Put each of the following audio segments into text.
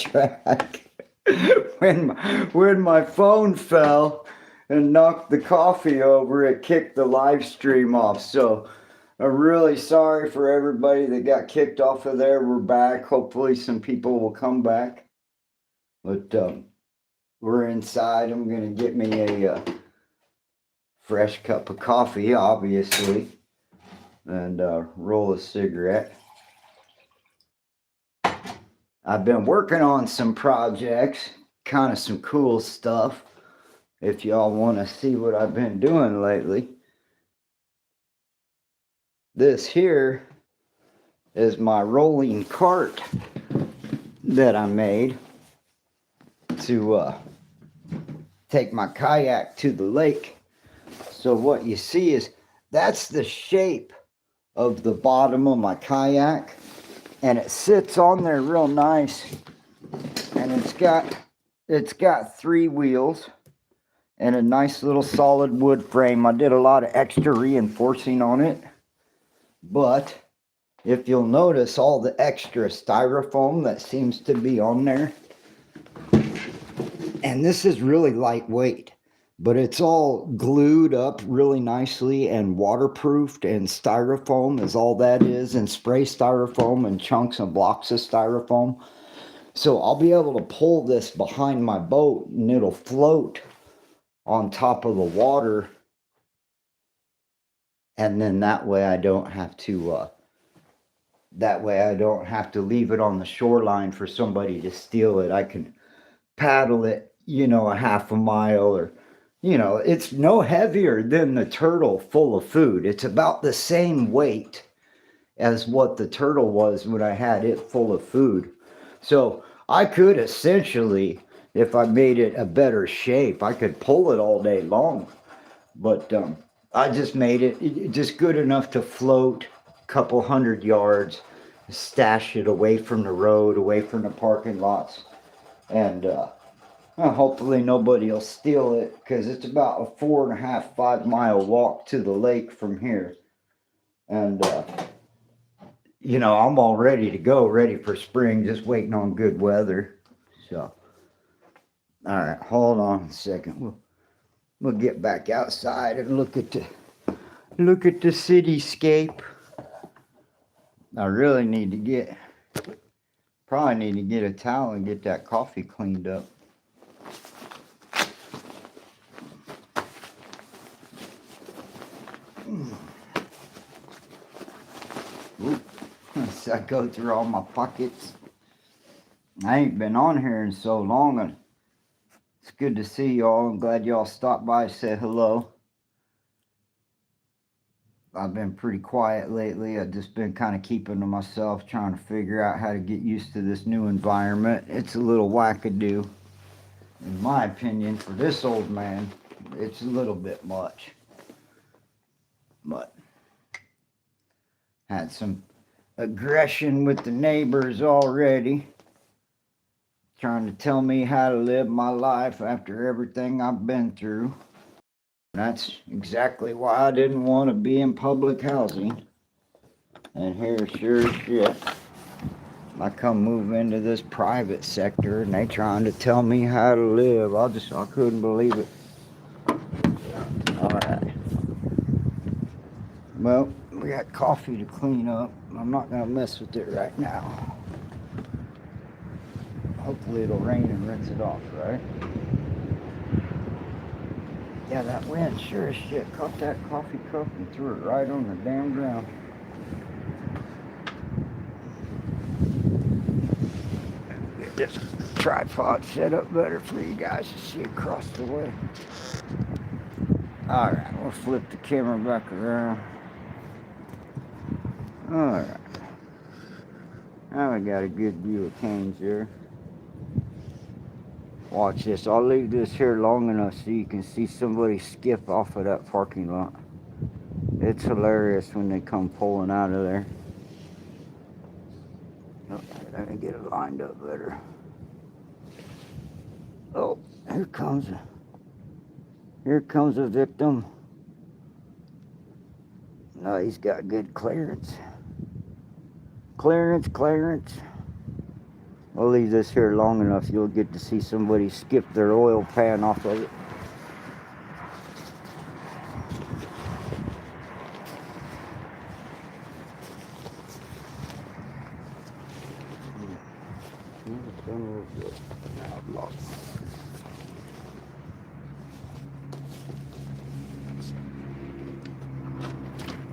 track when my phone fell and knocked the coffee over. It kicked the live stream off. So I'm really sorry for everybody that got kicked off of there. We're back. Hopefully, some people will come back. But we're inside. I'm gonna get me a fresh cup of coffee, obviously, and roll a cigarette. I've been working on some projects, kind of some cool stuff. If y'all want to see what I've been doing lately, this here is my rolling cart that I made to take my kayak to the lake. So what you see is that's the shape of the bottom of my kayak, and it sits on there real nice, and it's got 3 wheels and a nice little solid wood frame. I did a lot of extra reinforcing on it, but if you'll notice all the extra styrofoam that seems to be on there, and this is really lightweight, but it's all glued up really nicely and waterproofed, and styrofoam is all that is, and spray styrofoam and chunks and blocks of styrofoam. So I'll be able to pull this behind my boat and it'll float on top of the water, and then that way I don't have to leave it on the shoreline for somebody to steal it. I can paddle it, a half a mile, or it's no heavier than the turtle full of food. It's about the same weight as what the turtle was when I had it full of food. So I could essentially, if I made it a better shape, I could pull it all day long. But I just made it just good enough to float a couple 100 yards, stash it away from the road, away from the parking lots, and hopefully nobody will steal it, because it's about a 4.5, 5 mile walk to the lake from here. And, I'm all ready to go, ready for spring, just waiting on good weather. So, all right, hold on a second. We'll get back outside and look at the cityscape. I really probably need to get a towel and get that coffee cleaned up. So I go through all my pockets. I ain't been on here in so long, and it's good to see y'all. I'm glad y'all stopped by and said hello. I've been pretty quiet lately. I've just been kind of keeping to myself, trying to figure out how to get used to this new environment. It's a little wackadoo. In my opinion, for this old man, it's a little bit much. But had some aggression with the neighbors already, trying to tell me how to live my life after everything I've been through. That's exactly why I didn't want to be in public housing. And here, sure as shit, I come move into this private sector and they trying to tell me how to live. I couldn't believe it. Alright. Well, we got coffee to clean up. I'm not going to mess with it right now. Hopefully it'll rain and rinse it off, right? Yeah, that wind sure as shit caught that coffee cup and threw it right on the damn ground. Get this tripod set up better for you guys to see across the way. Alright, we'll flip the camera back around. Alright. Now we got a good view of Canes here. Watch this. I'll leave this here long enough so you can see somebody skip off of that parking lot. It's hilarious when they come pulling out of there. Oh, let me get it lined up better. Oh, here comes a victim. No, he's got good clearance. Clearance. I'll leave this here long enough, you'll get to see somebody skip their oil pan off of it.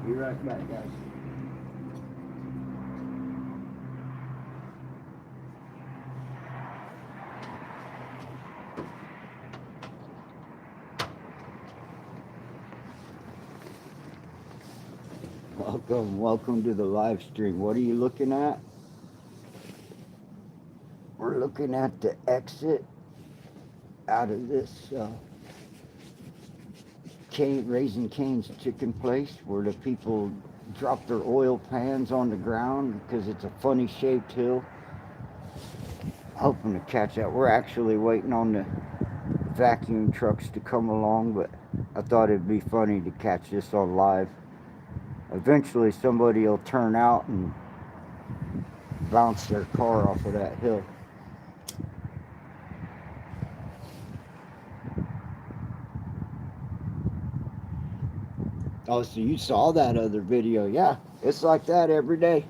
Be right back, guys. Welcome to the live stream. What are you looking at? We're looking at the exit out of this Raising Cane's chicken place where the people drop their oil pans on the ground because it's a funny shaped hill. Hoping to catch that. We're actually waiting on the vacuum trucks to come along, but I thought it'd be funny to catch this on live. Eventually somebody will turn out and bounce their car off of that hill. Oh, so you saw that other video. Yeah, it's like that every day.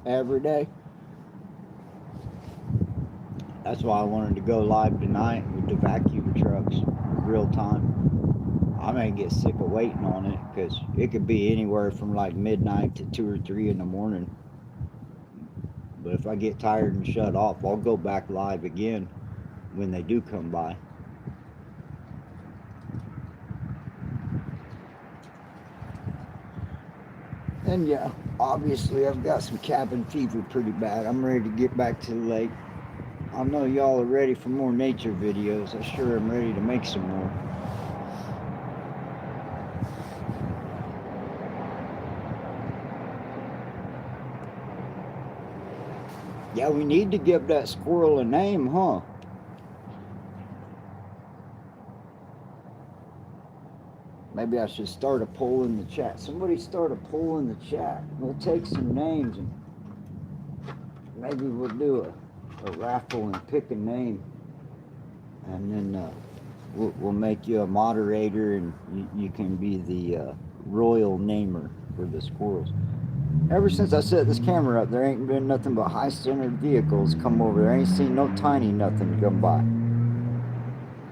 Every day. That's why I wanted to go live tonight with the vacuum trucks, real time. I may get sick of waiting on it because it could be anywhere from like midnight to 2 or 3 in the morning. But if I get tired and shut off, I'll go back live again when they do come by. And yeah, obviously I've got some cabin fever pretty bad. I'm ready to get back to the lake. I know y'all are ready for more nature videos. I sure am ready to make some more. Yeah, we need to give that squirrel a name, huh? Maybe I should start a poll in the chat. Somebody start a poll in the chat. We'll take some names and maybe we'll do a raffle and pick a name. And then we'll make you a moderator and you can be the royal namer for the squirrels. Ever since I set this camera up, there ain't been nothing but high-centered vehicles come over. There ain't seen no tiny nothing come by.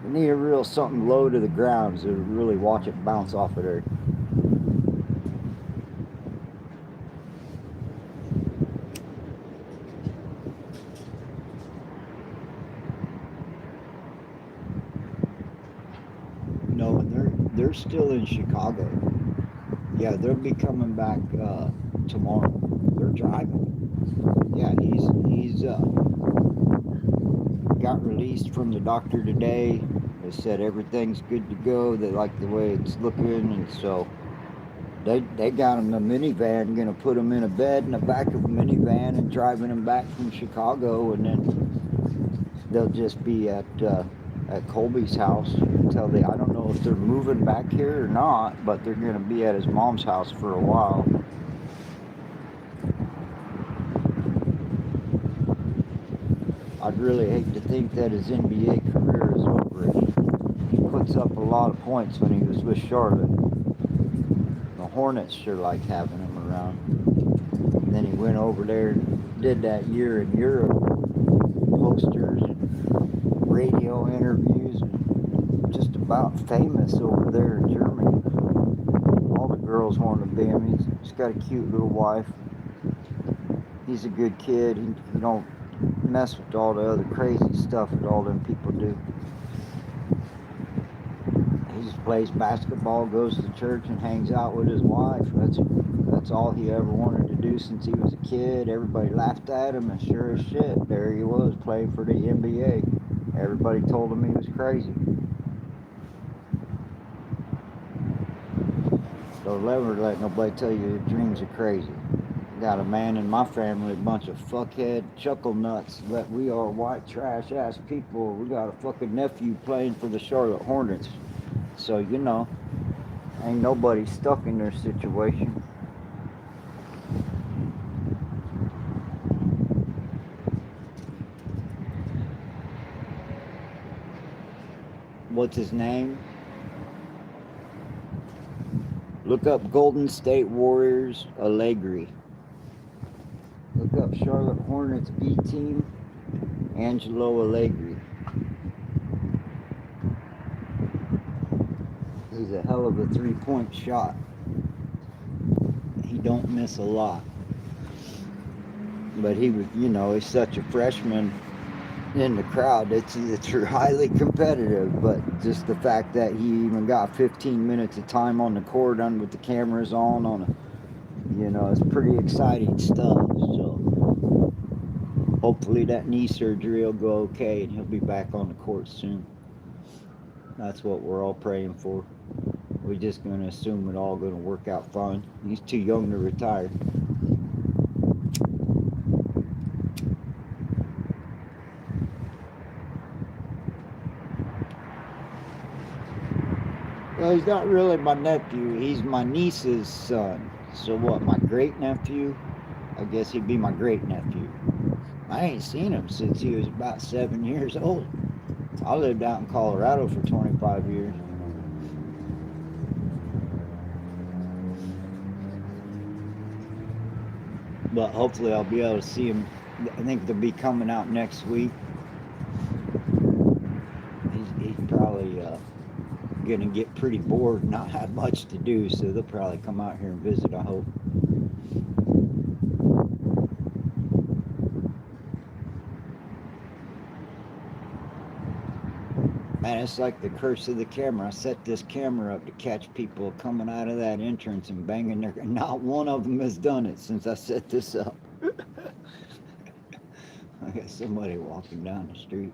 We need a real something low to the ground to really watch it bounce off of there. No, and they're still in Chicago. Yeah, they'll be coming back tomorrow. They're driving. Yeah, he's got released from the doctor today. They said everything's good to go. They like the way it's looking, and so they got him a minivan. Gonna put him in a bed in the back of a minivan and driving him back from Chicago, and then they'll just be at Colby's house until they. I don't know if they're moving back here or not, but they're gonna be at his mom's house for a while. I'd really hate to think that his NBA career is over. He puts up a lot of points when he was with Charlotte. The Hornets sure like having him around. And then he went over there and did that year in Europe. Posters and radio interviews and just about famous over there in Germany. All the girls want to be him. He's got a cute little wife. He's a good kid. He don't mess with all the other crazy stuff that all them people do. He just plays basketball, goes to church, and hangs out with his wife. That's all he ever wanted to do since he was a kid. Everybody laughed at him, and sure as shit, there he was playing for the NBA. Everybody told him he was crazy. Don't ever let nobody tell you your dreams are crazy. Got a man in my family, a bunch of fuckhead chuckle nuts that we are white trash ass people. We got a fucking nephew playing for the Charlotte Hornets. So, you know, ain't nobody stuck in their situation. what's his name? Look up Golden State Warriors Allegri. Look up Charlotte Hornets B team Angelo Allegri. He's a hell of a 3-point shot. He don't miss a lot. But he was, he's such a freshman in the crowd. It's highly competitive, but just the fact that he even got 15 minutes of time on the court with the cameras on it's pretty exciting stuff. So hopefully that knee surgery will go okay and he'll be back on the court soon. That's what we're all praying for. We're just going to assume it all going to work out fine. He's too young to retire. Well, he's not really my nephew. He's my niece's son. So what, my great-nephew? I guess he'd be my great-nephew. I ain't seen him since he was about 7 years old. I lived out in Colorado for 25 years. But hopefully I'll be able to see him. I think they'll be coming out next week. He's probably going to get pretty bored, not have much to do, so they'll probably come out here and visit, I hope. Man, it's like the curse of the camera. I set this camera up to catch people coming out of that entrance and banging their... Not one of them has done it since I set this up. I got somebody walking down the street.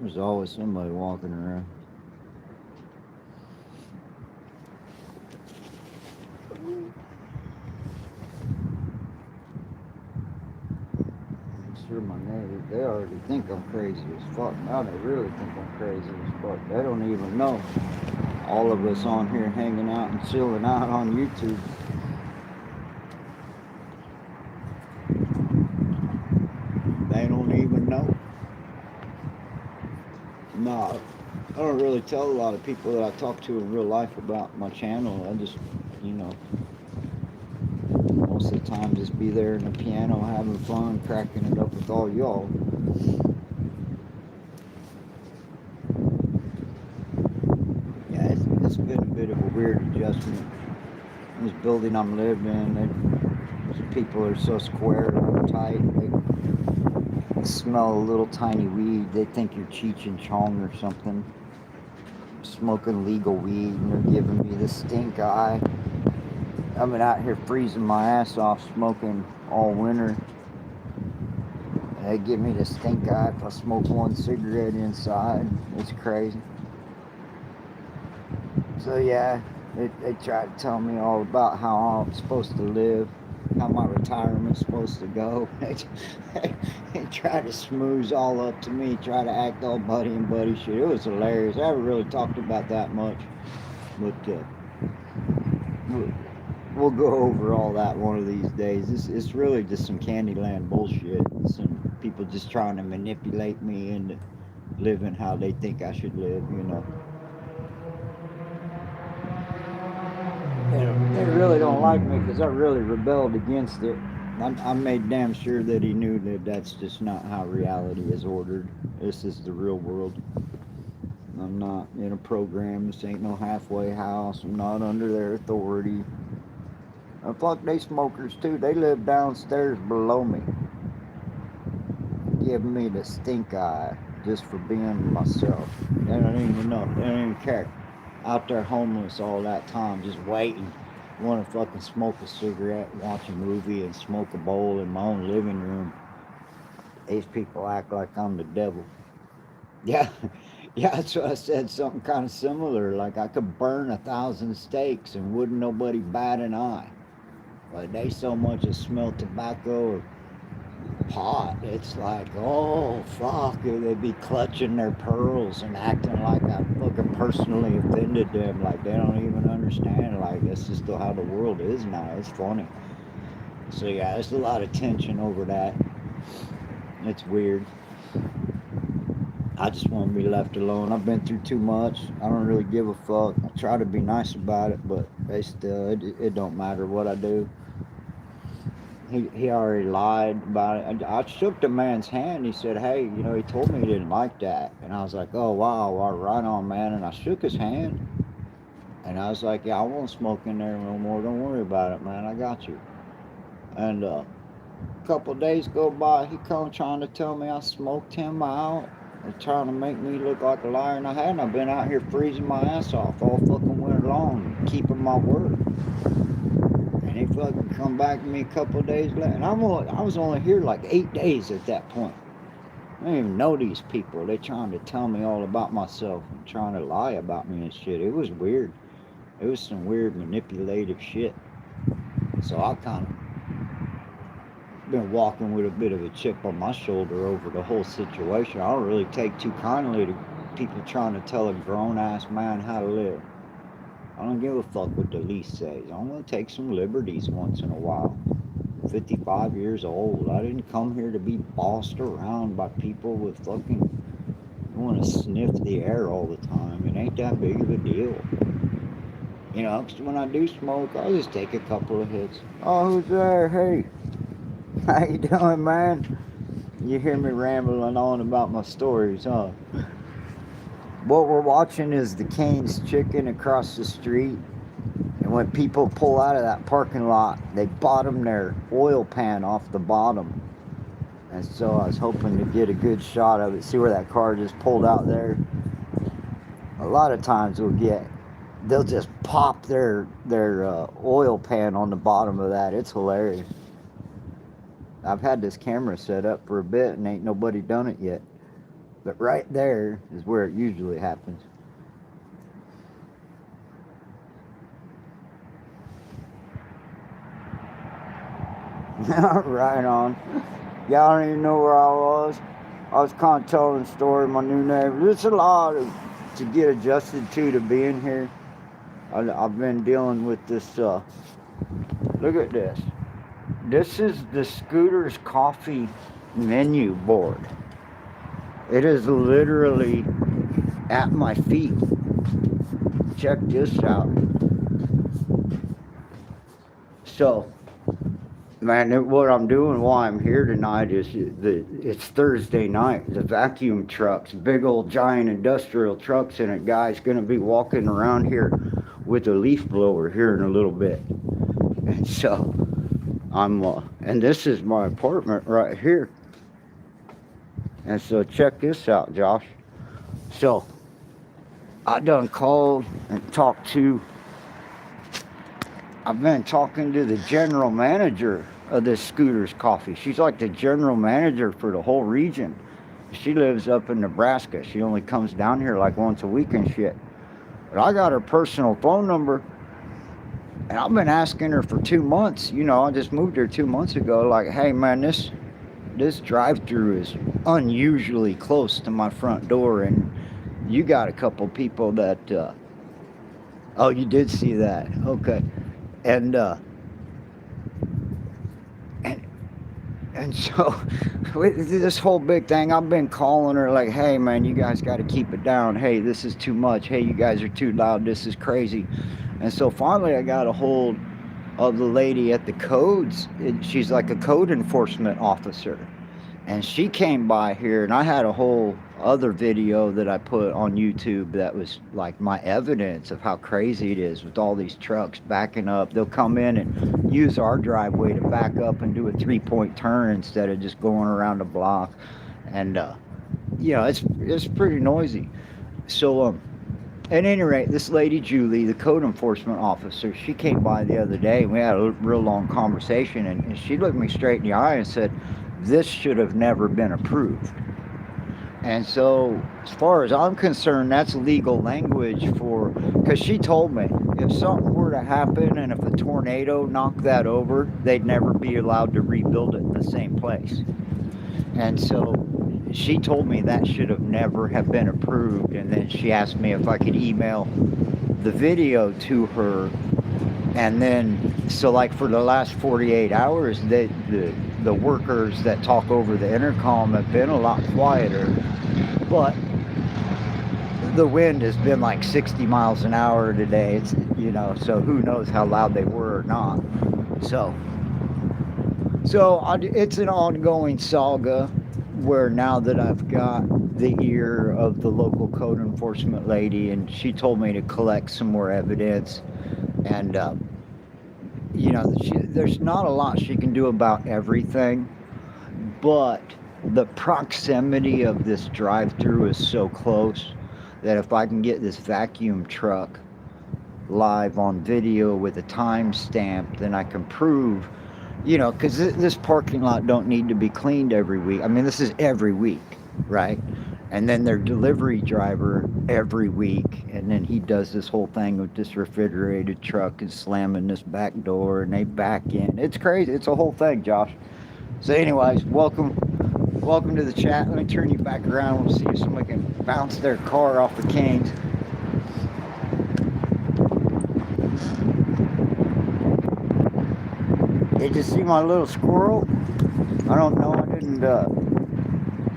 There's always somebody walking around. Sure, my neighbors, they already think I'm crazy as fuck. Now they really think I'm crazy as fuck. They don't even know. All of us on here hanging out and chilling out on YouTube. They don't even know. No, I don't really tell a lot of people that I talk to in real life about my channel. I just, most of the time just be there in the piano having fun, cracking it up with all y'all. Yeah, it's been a bit of a weird adjustment. This building I'm living in, people are so square and tight. They smell a little tiny weed. They think you're Cheech and Chong or something. Smoking legal weed, and they're giving me the stink eye. I've been out here freezing my ass off smoking all winter. They give me the stink eye if I smoke one cigarette inside. It's crazy. So yeah, they try to tell me all about how I'm supposed to live, how my retirement's supposed to go. They try to smooth all up to me, try to act all buddy and buddy shit. It was hilarious. I haven't really talked about that much, but we'll go over all that one of these days. It's really just some Candyland bullshit. Some people just trying to manipulate me into living how they think I should live, They really don't like me because I really rebelled against it. I made damn sure that he knew that that's just not how reality is ordered. This is the real world. I'm not in a program. This ain't no halfway house. I'm not under their authority. Fuck, they smokers too. They live downstairs below me. Giving me the stink eye just for being myself. They don't even know. They don't even care. Out there homeless all that time, just waiting. Want to fucking smoke a cigarette, watch a movie, and smoke a bowl in my own living room. These people act like I'm the devil. Yeah, yeah, that's what I said. Something kind of similar. Like I could burn 1,000 steaks and wouldn't nobody bat an eye. Like they so much as smell tobacco or pot, it's like, oh fuck, they'd be clutching their pearls and acting like I fucking personally offended them, like they don't even understand, like that's just how the world is now. It's funny. So yeah, there's a lot of tension over that. It's weird. I just want to be left alone. I've been through too much. I don't really give a fuck. I try to be nice about it, but they still, it don't matter what I do. He already lied about it. I shook the man's hand. He said, hey, he told me he didn't like that. And I was like, oh, wow, well, right on, man. And I shook his hand. And I was like, yeah, I won't smoke in there no more. Don't worry about it, man. I got you. And a couple of days go by, he come trying to tell me I smoked him out. And trying to make me look like a liar, and I hadn't. I've been out here freezing my ass off all fucking winter long, keeping my word. And he fucking come back to me a couple of days later, and I was only here like 8 days at that point. I didn't even know these people. They trying to tell me all about myself and trying to lie about me and shit. It was weird. It was some weird manipulative shit. So I kind of been walking with a bit of a chip on my shoulder over the whole situation. I don't really take too kindly to people trying to tell a grown-ass man how to live. I don't give a fuck what the lease says. I'm going to take some liberties once in a while. 55 years old. I didn't come here to be bossed around by people with fucking who want to sniff the air all the time. It ain't that big of a deal. When I do smoke, I'll just take a couple of hits. Oh, who's there? Hey. How you doing, man? You hear me rambling on about my stories, huh? What we're watching is the Cane's Chicken across the street. And when people pull out of that parking lot, they bottom their oil pan off the bottom. And so I was hoping to get a good shot of it. See where that car just pulled out there? A lot of times they'll just pop their oil pan on the bottom of that. It's hilarious. I've had this camera set up for a bit and ain't nobody done it yet. But right there is where it usually happens. Right on. Y'all don't even know where I was. I was kind of telling the story of my new neighbor. It's a lot to get adjusted to being here. I've been dealing with this. Look at this. This is the Scooter's Coffee menu board. It is literally at my feet. Check this out. So, man, what I'm doing while I'm here tonight is it's Thursday night. The vacuum trucks, big old giant industrial trucks in it, guy's going to be walking around here with a leaf blower here in a little bit. And so and this is my apartment right here. And so check this out, Josh. So I done called and I've been talking to the general manager of this Scooter's Coffee. She's like the general manager for the whole region. She lives up in Nebraska. She only comes down here like once a week and shit. But I got her personal phone number. And I've been asking her for 2 months. I just moved here 2 months ago. Like, hey, man, this drive-through is unusually close to my front door. And you got a couple people that... oh, you did see that. Okay. And so, with this whole big thing, I've been calling her like, hey, man, you guys got to keep it down. Hey, this is too much. Hey, you guys are too loud. This is crazy. And so finally I got a hold of the lady at the codes. She's like a code enforcement officer. And she came by here, and I had a whole other video that I put on YouTube that was like my evidence of how crazy it is with all these trucks backing up. They'll come in and use our driveway to back up and do a 3-point turn instead of just going around the block. And, it's pretty noisy. So, at any rate, this lady, Julie, the code enforcement officer, she came by the other day, and we had a real long conversation, and she looked me straight in the eye and said, this should have never been approved. And so, as far as I'm concerned, that's legal language because she told me, if something were to happen, and if a tornado knocked that over, they'd never be allowed to rebuild it in the same place. And so, she told me that should have never have been approved, and then she asked me if I could email the video to her. And then, so like for the last 48 hours, the the workers that talk over the intercom have been a lot quieter, but the wind has been like 60 miles an hour today. It's, you know, so who knows how loud they were or not. It's an ongoing saga where now that I've got the ear of the local code enforcement lady, and she told me to collect some more evidence, and you know, there's not a lot she can do about everything, but the proximity of this drive-through is so close that if I can get this vacuum truck live on video with a timestamp, then I can prove, you know, because this parking lot don't need to be cleaned every week. I mean, this is every week, right? And then their delivery driver every week, and then he does this whole thing with this refrigerated truck and slamming this back door, and they back in. It's crazy. It's a whole thing, Josh. So anyways, welcome to the chat. Let me turn you back around. We'll see if somebody can bounce their car off the canes. Did you see my little squirrel? I don't know.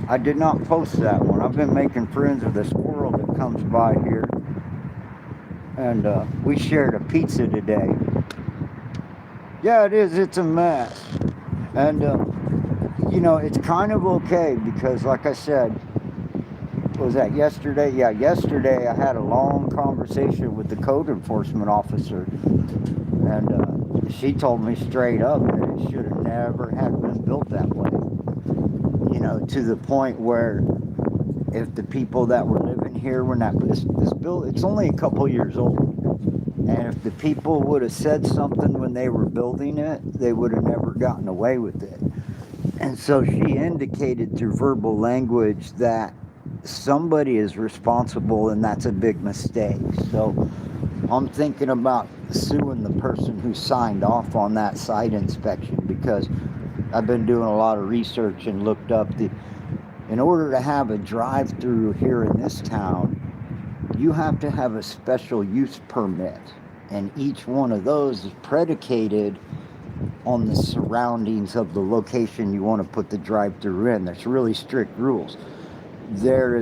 I did not post that one. I've been making friends with a squirrel that comes by here, and we shared a pizza today. Yeah, it is. It's a mess, and you know, it's kind of okay because, like I said, was that yesterday? Yeah, yesterday I had a long conversation with the code enforcement officer, and she told me straight up that it should have never had been built that way. You know, to the point where if the people that were living here when this built, it's only a couple years old, and if the people would have said something when they were building it, they would have never gotten away with it. And so she indicated through verbal language that somebody is responsible, and that's a big mistake. So I'm thinking about suing the person who signed off on that site inspection, because I've been doing a lot of research and looked up in order to have a drive-through here in this town, you have to have a special use permit, and each one of those is predicated on the surroundings of the location you want to put the drive-through in. There's really strict rules. There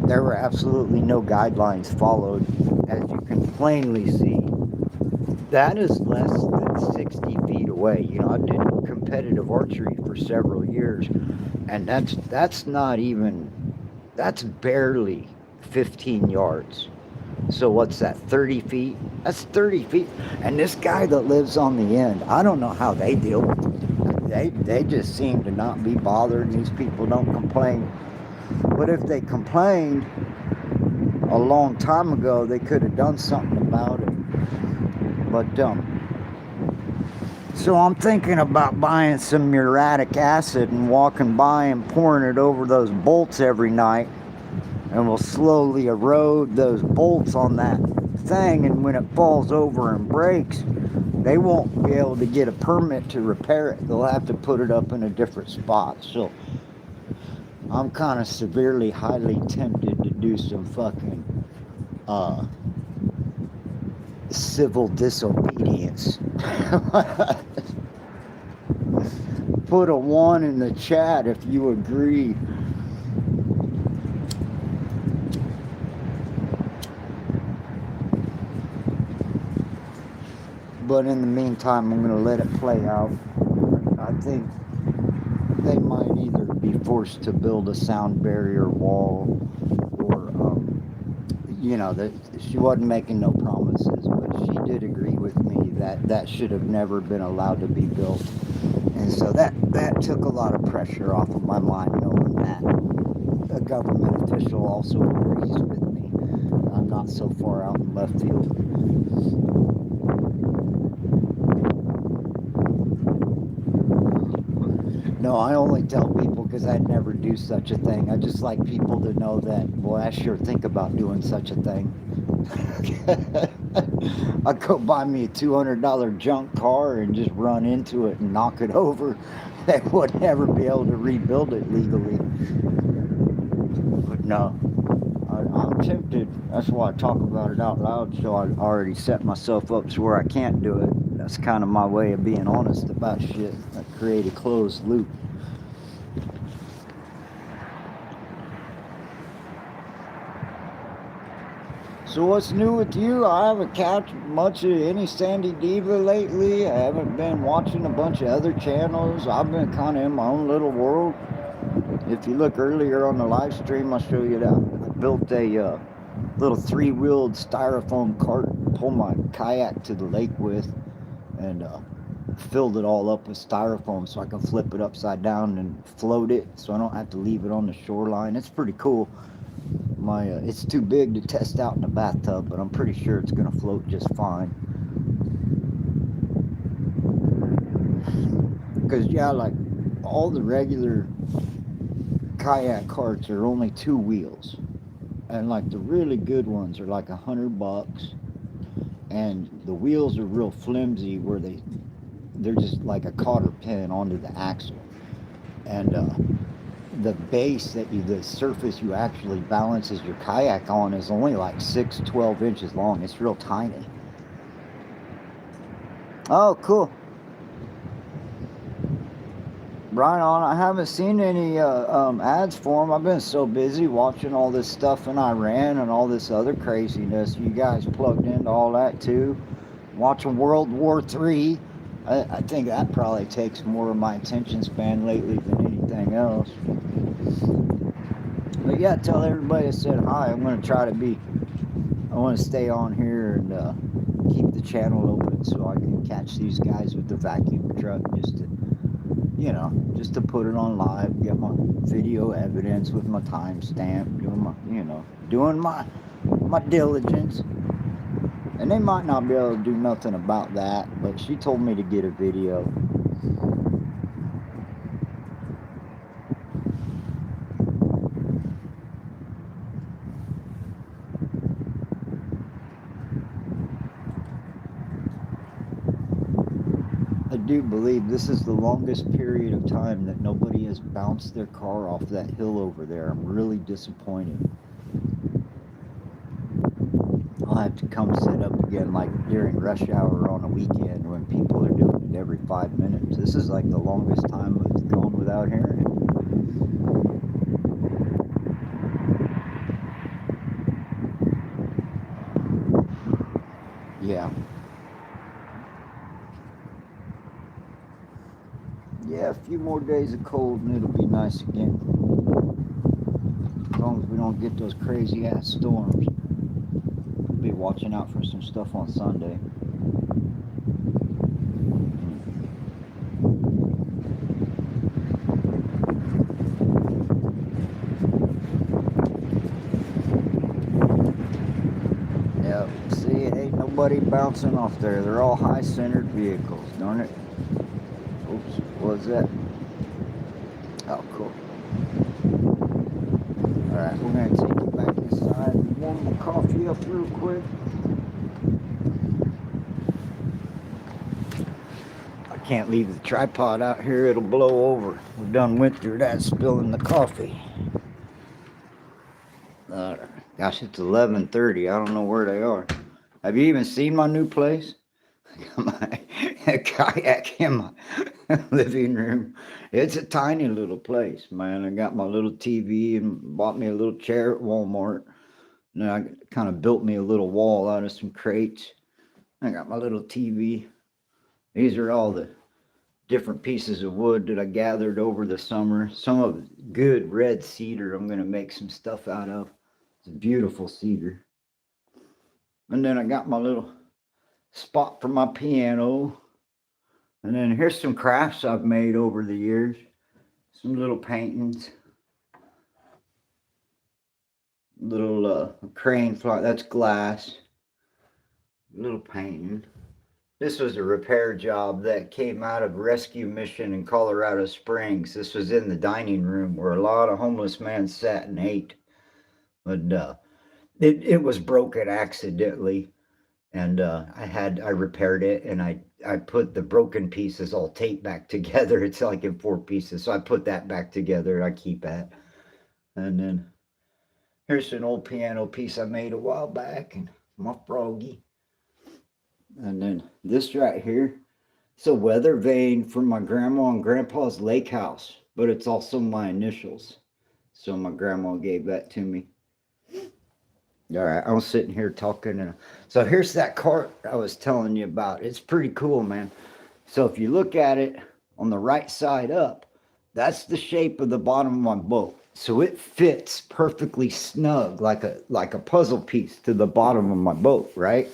were absolutely no guidelines followed, as you can plainly see. That is less than 60 feet away. You know, I did competitive archery for several years, and that's barely 15 yards. So what's that, 30 feet? That's 30 feet. And this guy that lives on the end, I don't know how they deal with it. They just seem to not be bothered, and these people don't complain. But if they complained a long time ago, they could have done something about it. But so I'm thinking about buying some muriatic acid and walking by and pouring it over those bolts every night, and we'll slowly erode those bolts on that thing, and when it falls over and breaks, they won't be able to get a permit to repair it. They'll have to put it up in a different spot. So I'm kind of severely, highly tempted to do some fucking civil disobedience. Put a 1 in the chat if you agree. But in the meantime, I'm going to let it play out. I think they might either be forced to build a sound barrier wall, or, you know, that she wasn't making no promises, but she did agree with me that that should have never been allowed to be built. And so that took a lot of pressure off of my mind, knowing that a government official also agrees with me. I'm not so far out in left field. No, I only tell people because I'd never do such a thing. I just like people to know that, boy, I sure think about doing such a thing. I'd go buy me a $200 junk car and just run into it and knock it over. They would never be able to rebuild it legally. But no, I'm tempted. That's why I talk about it out loud, so I already set myself up to where I can't do it. That's kind of my way of being honest about shit. create a closed loop. So what's new with you? I haven't catch much of any Sandy Diva lately. I haven't been watching a bunch of other channels. I've been kind of in my own little world. If you look earlier on the live stream, I'll show you that I built a little 3-wheeled styrofoam cart to pull my kayak to the lake with, and filled it all up with styrofoam so I can flip it upside down and float it so I don't have to leave it on the shoreline. It's pretty cool. It's too big to test out in the bathtub, but I'm pretty sure it's gonna float just fine. Because yeah, like all the regular kayak carts are only 2 wheels, and like the really good ones are like $100, and the wheels are real flimsy where they're just like a cotter pin onto the axle, and the base the surface you actually balances your kayak on is only like 12 inches long. It's real tiny. Oh, cool. Right on. I haven't seen any ads for them. I've been so busy watching all this stuff in Iran and all this other craziness. You guys plugged into all that too. Watching World War III. I think that probably takes more of my attention span lately than anything else. But yeah, tell everybody I said hi. I want to stay on here and keep the channel open so I can catch these guys with the vacuum truck just to put it on live, get my video evidence with my timestamp, doing my diligence. And they might not be able to do nothing about that, but she told me to get a video. I do believe this is the longest period of time that nobody has bounced their car off that hill over there. I'm really disappointed. I'll have to come set up again like during rush hour on a weekend when people are doing it every 5 minutes. This is like the longest time it's gone without hearing it. Yeah. Yeah, a few more days of cold and it'll be nice again. As long as we don't get those crazy ass storms. We'll be watching out for some stuff on Sunday. Yep, see, it ain't nobody bouncing off there. They're all high-centered vehicles, darn it. Oops, what was that? Oh, cool. Alright, we're going to take you back inside and warm the coffee up real quick. I can't leave the tripod out here, it'll blow over. We done went through that spilling the coffee. Gosh, it's 11:30. I don't know where they are. Have you even seen my new place? My kayak in my living room. It's a tiny little place, man. I got my little TV and bought me a little chair at Walmart. And I kind of built me a little wall out of some crates. I got my little TV. These are all the different pieces of wood that I gathered over the summer. Some of it good red cedar I'm going to make some stuff out of. It's a beautiful cedar. And then I got my little spot for my piano. And then here's some crafts I've made over the years. Some little paintings. Little crane fly, that's glass. Little painting. This was a repair job that came out of a rescue mission in Colorado Springs. This was in the dining room where a lot of homeless men sat and ate. But it was broken accidentally. And I repaired it, and I put the broken pieces all taped back together. It's like in 4 pieces. So I put that back together. I keep that. And then here's an old piano piece I made a while back, and my froggy. And then this right here, It's a weather vane from my grandma and grandpa's lake house, but it's also my initials. So my grandma gave that to me. All right, I was sitting here talking, and so here's that cart I was telling you about. It's pretty cool, man. So if you look at it on the right side up, that's the shape of the bottom of my boat. So it fits perfectly snug, like a puzzle piece to the bottom of my boat, right?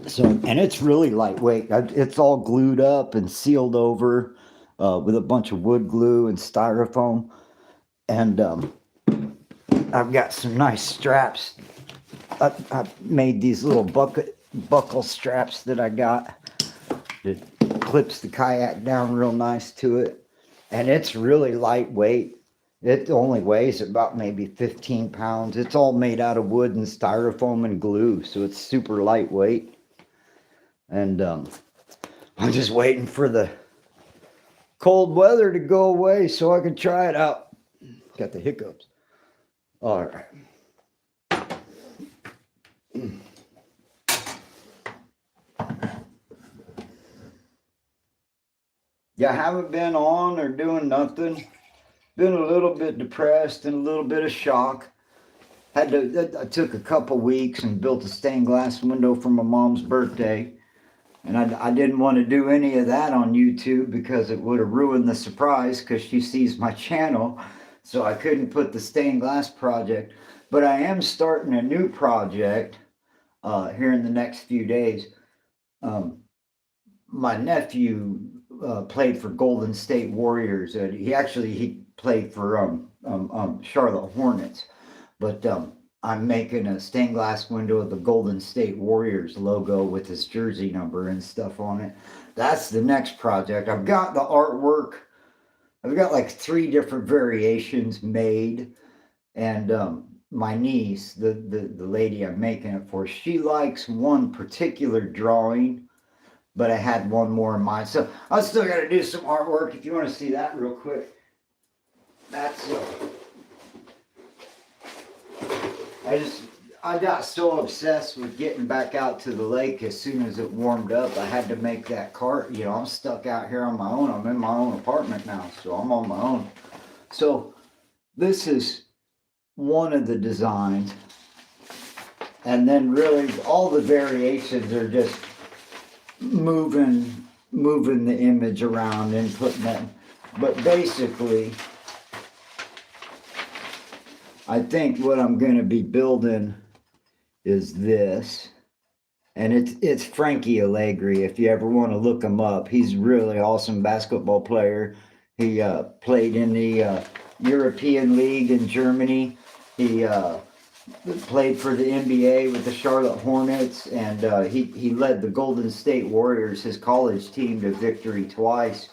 So, and it's really lightweight. It's all glued up and sealed over with a bunch of wood glue and styrofoam. And I've got some nice straps. I've made these little buckle straps that I got that clips the kayak down real nice to it. And it's really lightweight. It only weighs about maybe 15 pounds. It's all made out of wood and styrofoam and glue, so it's super lightweight. And I'm just waiting for the cold weather to go away so I can try it out. Got the hiccups. All right. Yeah, I haven't been on or doing nothing. Been a little bit depressed and a little bit of shock. I took a couple weeks and built a stained glass window for my mom's birthday. And I didn't want to do any of that on YouTube because it would have ruined the surprise because she sees my channel. So I couldn't put the stained glass project. But I am starting a new project here in the next few days. My nephew played for Golden State Warriors. And he played for Charlotte Hornets. But I'm making a stained glass window of the Golden State Warriors logo with his jersey number and stuff on it. That's the next project. I've got the artwork. I've got like 3 different variations made. And my niece, the lady I'm making it for, she likes one particular drawing, but I had one more in mind. So I still got to do some artwork. If you want to see that real quick. That's I got so obsessed with getting back out to the lake as soon as it warmed up. I had to make that cart. You know, I'm stuck out here on my own. I'm in my own apartment now, so I'm on my own. So this is one of the designs. And then really all the variations are just moving the image around and putting that. But basically, I think what I'm going to be building is this, and it's Frankie Allegri. If you ever want to look him up, he's a really awesome basketball player. He played in the European League in Germany. He played for the NBA with the Charlotte Hornets, and he led the Golden State Warriors, his college team, to victory twice.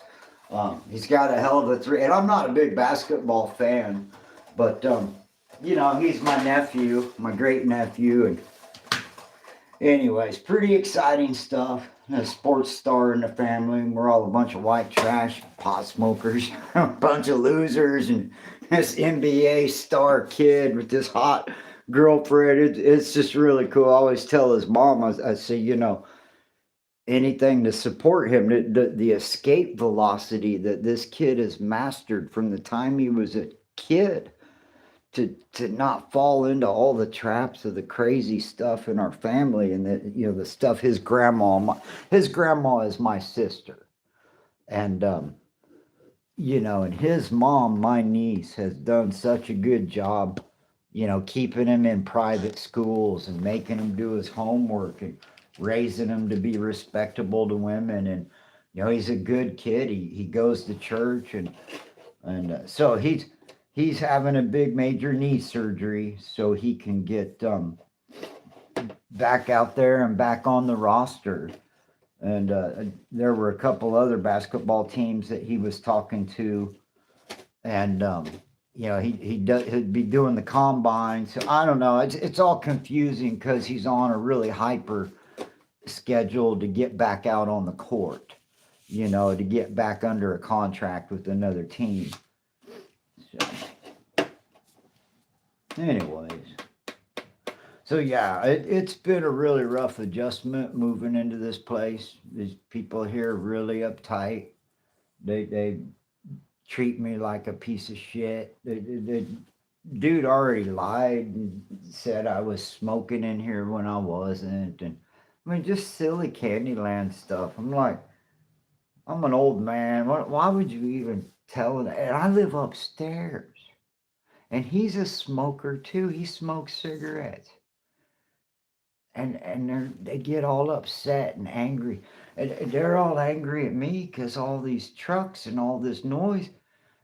He's got a hell of a three, and I'm not a big basketball fan, but you know, he's my nephew, my great nephew, and anyways, pretty exciting stuff. A sports star in the family, and we're all a bunch of white trash, pot smokers, a bunch of losers, and this NBA star kid with this hot girlfriend. It's just really cool. I always tell his mom, I say, you know, anything to support him. The escape velocity that this kid has mastered from the time he was a kid. To not fall into all the traps of the crazy stuff in our family, and the stuff his grandma is my sister, and and his mom, my niece, has done such a good job, keeping him in private schools and making him do his homework and raising him to be respectable to women, and he's a good kid. He goes to church, and so he's having a big major knee surgery so he can get back out there and back on the roster. And there were a couple other basketball teams that he was talking to, and he'd be doing the combine. So I don't know. It's all confusing because he's on a really hyper schedule to get back out on the court. To get back under a contract with another team. So, anyways, So yeah, it's been a really rough adjustment moving into this place. These people here are really uptight. They treat me like a piece of shit. The dude already lied and said I was smoking in here when I wasn't, and I mean just silly Candyland stuff. I'm like, I'm an old man. Why would you even tell that? And I live upstairs, and he's a smoker too. He smokes cigarettes, and they get all upset and angry, and they're all angry at me because all these trucks and all this noise.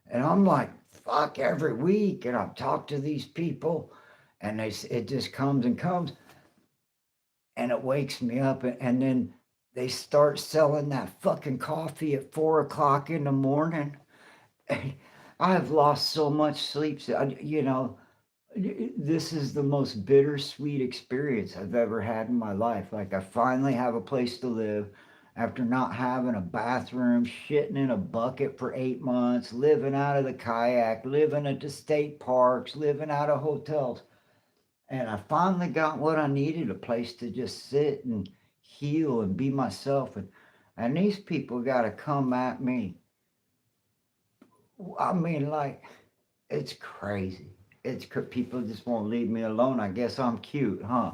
And I'm like, fuck, every week. And I've talked to these people, and it just comes and comes, and it wakes me up. And then they start selling that fucking coffee at 4 o'clock in the morning. And I have lost so much sleep. This is the most bittersweet experience I've ever had in my life. Like, I finally have a place to live after not having a bathroom, shitting in a bucket for 8 months, living out of the kayak, living at the state parks, living out of hotels. And I finally got what I needed, a place to just sit and heal and be myself. And these people got to come at me. I mean, like, it's crazy. People just won't leave me alone. I guess I'm cute, huh?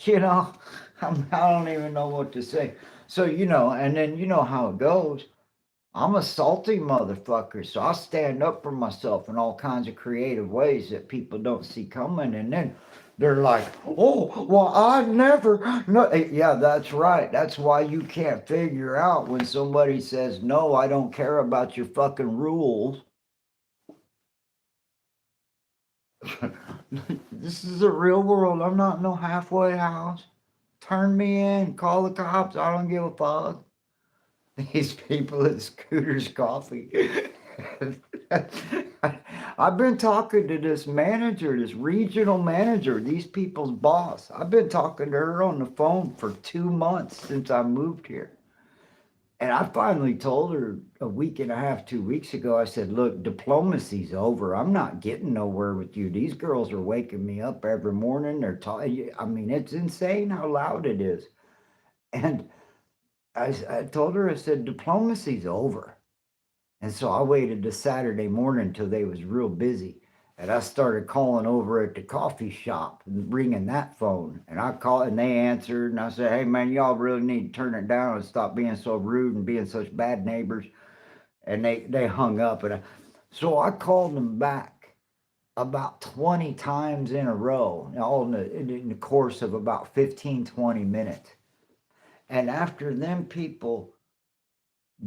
You know, I don't even know what to say. So and then you know how it goes. I'm a salty motherfucker, so I stand up for myself in all kinds of creative ways that people don't see coming, and then they're like, "Oh, well, I never." No, yeah, that's right. That's why you can't figure out when somebody says, "No, I don't care about your fucking rules." This is a real world. I'm not no halfway house. Turn me in. Call the cops. I don't give a fuck. These people at Scooter's Coffee. I've been talking to this manager, this regional manager, these people's boss. I've been talking to her on the phone for 2 months since I moved here. And I finally told her a week and a half, 2 weeks ago, I said, look, diplomacy's over. I'm not getting nowhere with you. These girls are waking me up every morning. They're talking. I mean, it's insane how loud it is. And I told her, I said, diplomacy's over. And so I waited to Saturday morning till they was real busy. And I started calling over at the coffee shop and ringing that phone. And I called and they answered. And I said, hey, man, y'all really need to turn it down and stop being so rude and being such bad neighbors. And they hung up. So I called them back about 20 times in a row, all in the course of about 15, 20 minutes. And after them people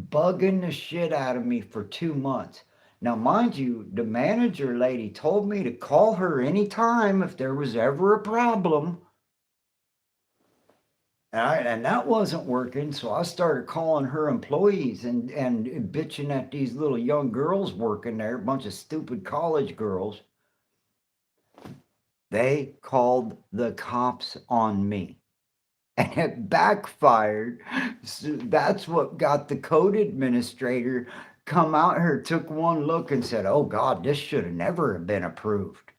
bugging the shit out of me for 2 months. Now, mind you, the manager lady told me to call her anytime if there was ever a problem. And that wasn't working, so I started calling her employees and bitching at these little young girls working there, a bunch of stupid college girls. They called the cops on me. And it backfired. So that's what got the code administrator come out here, took one look and said, oh God, this should have never have been approved.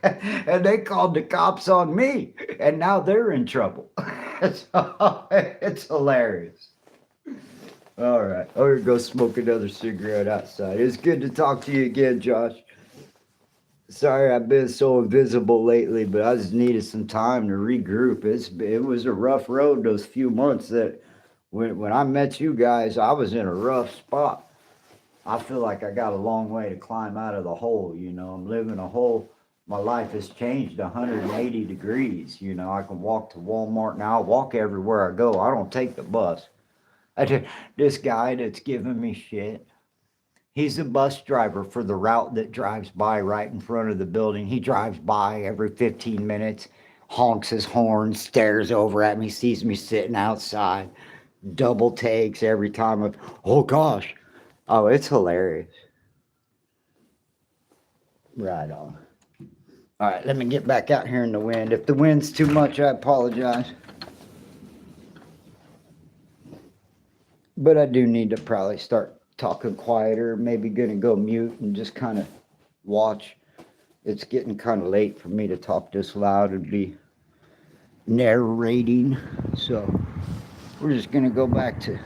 And they called the cops on me, and now they're in trouble. So, it's hilarious. All right, I'm gonna go smoke another cigarette outside. It's good to talk to you again, Josh. Sorry I've been so invisible lately, but I just needed some time to regroup. It was a rough road those few months that when I met you guys, I was in a rough spot. I feel like I got a long way to climb out of the hole, I'm living a hole. My life has changed 180 degrees, I can walk to Walmart now. I walk everywhere I go. I don't take the bus. This guy that's giving me shit, he's a bus driver for the route that drives by right in front of the building. He drives by every 15 minutes, honks his horn, stares over at me, sees me sitting outside, double takes every time. Oh gosh. Oh, it's hilarious. Right on. All right, let me get back out here in the wind. If the wind's too much, I apologize. But I do need to probably start talking quieter. Maybe gonna go mute and just kind of watch. It's getting kind of late for me to talk this loud and be narrating. So we're just going to go back to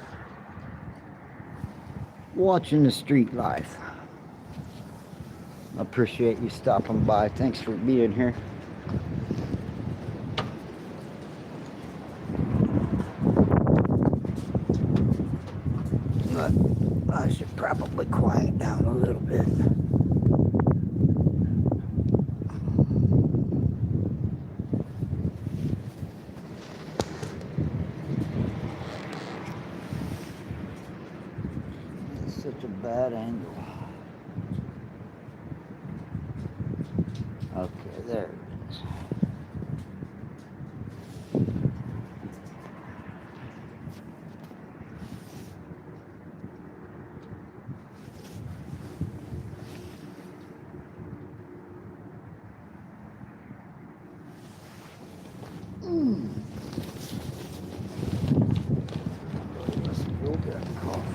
watching the street life. I appreciate you stopping by. Thanks for being here. But I should probably quiet down a little bit. It's such a bad angle. Okay, there it is. Let's go get coffee.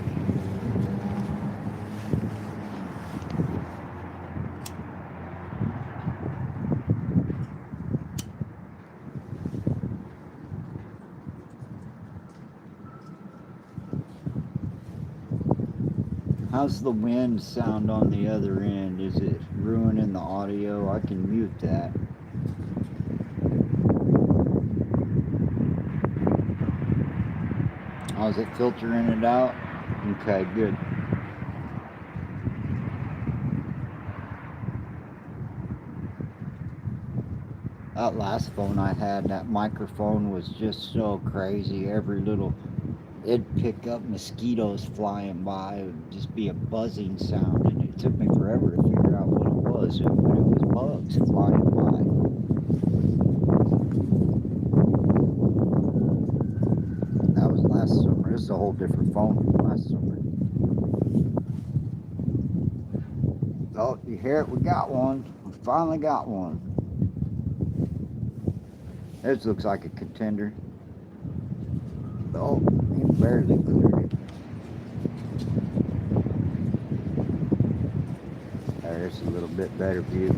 How's the wind sound on the other end? Is it ruining the audio? I can mute that. Oh, is it filtering it out? Okay, good. That last phone I had, that microphone was just so crazy. Every little, it'd pick up mosquitoes flying by. It would just be a buzzing sound, and it took me forever to figure out what it was. But it was bugs flying by. That was last summer. This is a whole different phone from last summer. Oh, you hear it? We got one. We finally got one. This looks like a contender. Oh, he barely cleared it. There's a little bit better view.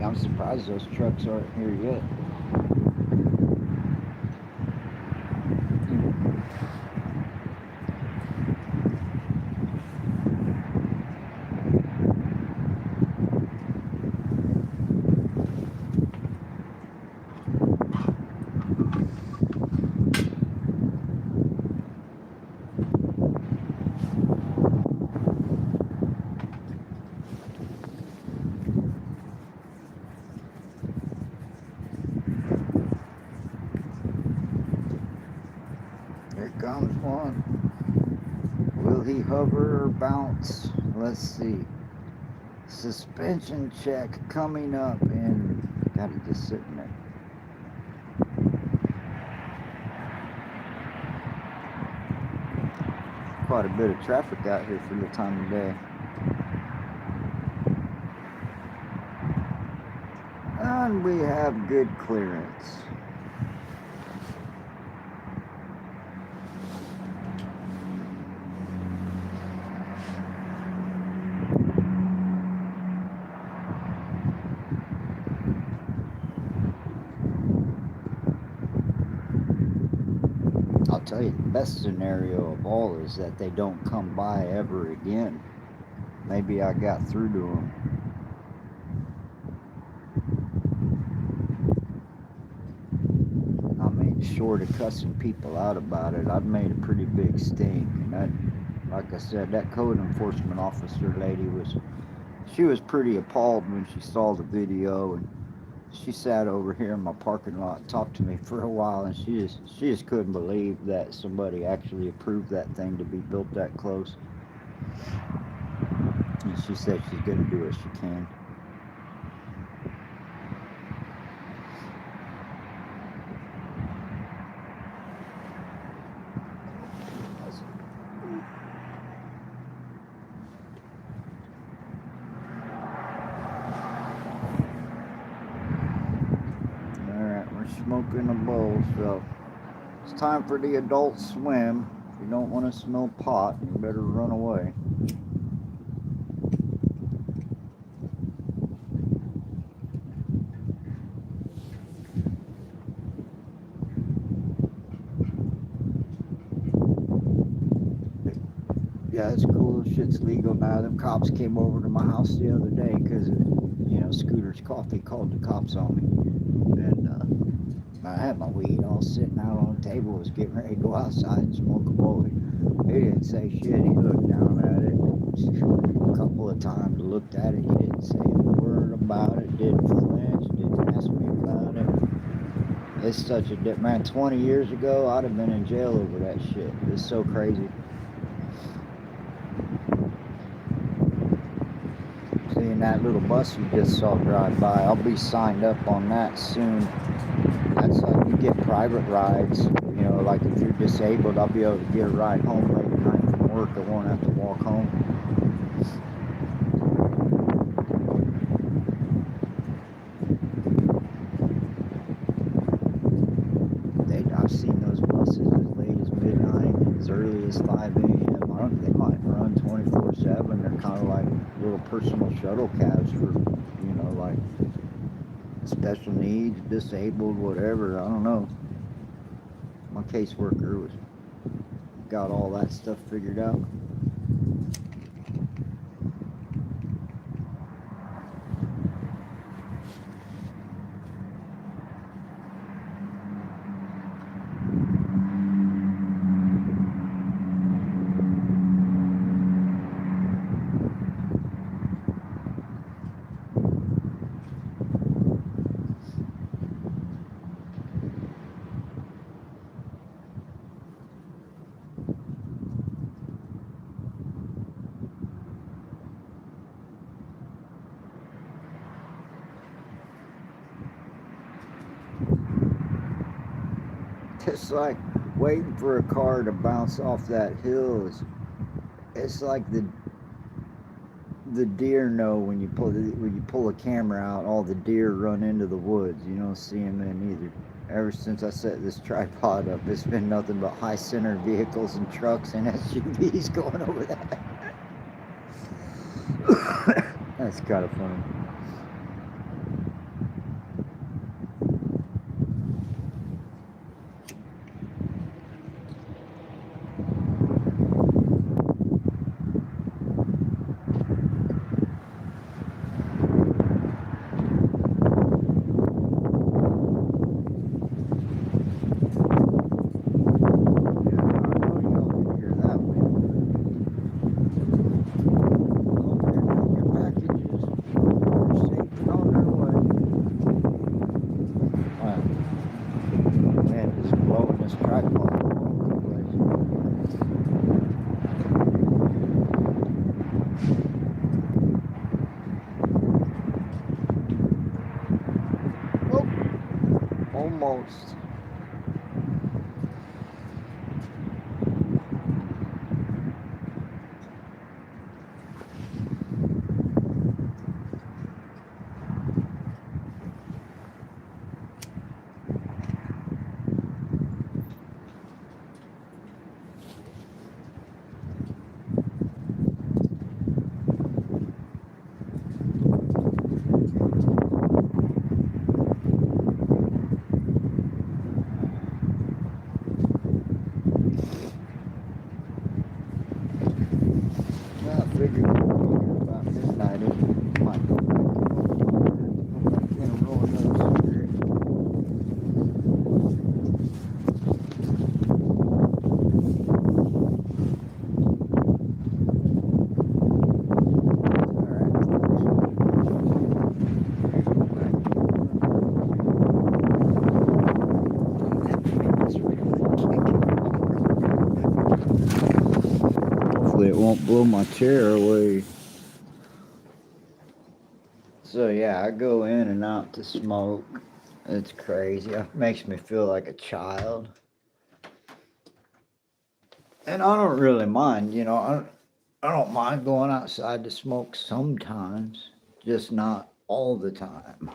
I'm surprised those trucks aren't here yet. Here comes one. Will he hover or bounce? Let's see. Suspension check coming up, and God, he's just sitting there. Quite a bit of traffic out here for the time of day. And we have good clearance. I'll tell you, the best scenario of all is that they don't come by ever again. Maybe I got through to them. I made short of cussing people out about it, I've made a pretty big stink. And that, like I said, that code enforcement officer lady she was pretty appalled when she saw the video, and she sat over here in my parking lot and talked to me for a while, and she just couldn't believe that somebody actually approved that thing to be built that close. And she said she's going to do what she can. smoking a bowl. So it's time for the adult swim. If you don't want to smell pot, you better run away. Yeah, it's cool. Shit's legal now. Them cops came over to my house the other day because of, Scooter's Coffee called the cops on me. And I had my weed all sitting out on the table. Was getting ready to go outside and smoke a bowl. He didn't say shit. He looked down at it a couple of times, looked at it. He didn't say a word about it. Didn't flinch. Didn't ask me about it. It's such a dip, man. 20 years ago, I'd have been in jail over that shit. It's so crazy. Seeing that little bus you just saw drive by, I'll be signed up on that soon. That's like you get private rides. Like if you're disabled, I'll be able to get a ride home late at night from work. I won't have to walk home. I've seen those buses as late as midnight, as early as 5 a.m. They might run 24/7. They're kind of like little personal shuttle cabs for, like special needs, disabled, whatever. I don't know. My caseworker got all that stuff figured out. It's like waiting for a car to bounce off that hill. It's like the deer know when you pull a camera out, all the deer run into the woods. You don't see them then either. Ever since I set this tripod up, it's been nothing but high center vehicles and trucks and SUVs going over that. That's kind of funny. Almost. I figured about midnight it might go back in and roll another cigarette. Hopefully it won't blow my chair away. So yeah, I go in and out to smoke. It's crazy. It makes me feel like a child. And I don't really mind, I don't mind going outside to smoke sometimes, just not all the time.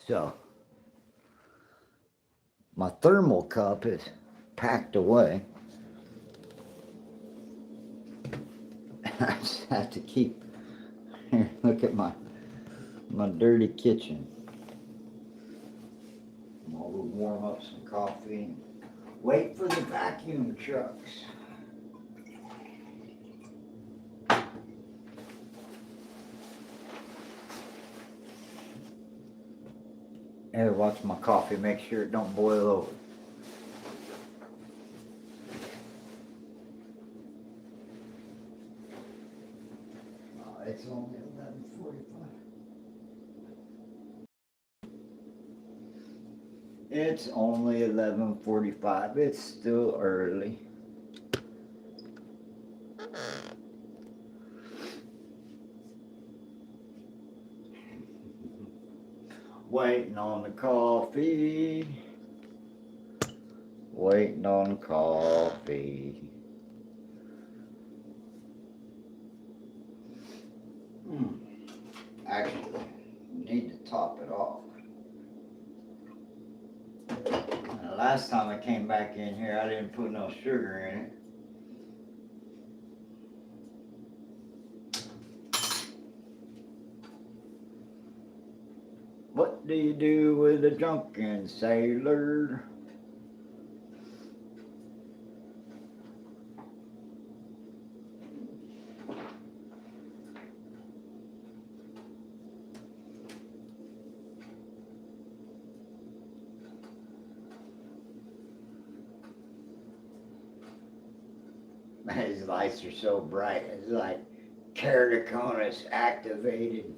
So my thermal cup is packed away. I just have to keep here. Look at my dirty kitchen. I'll warm up some coffee and wait for the vacuum trucks. Here, watch my coffee. Make sure it don't boil over. It's only 11:45. It's only 11:45. It's still early. Waiting on the coffee. Waiting on coffee. Actually, need to top it off. The last time I came back in here, I didn't put no sugar in it. What do you do with a drunken sailor? His lights are so bright, it's like keratoconus activated.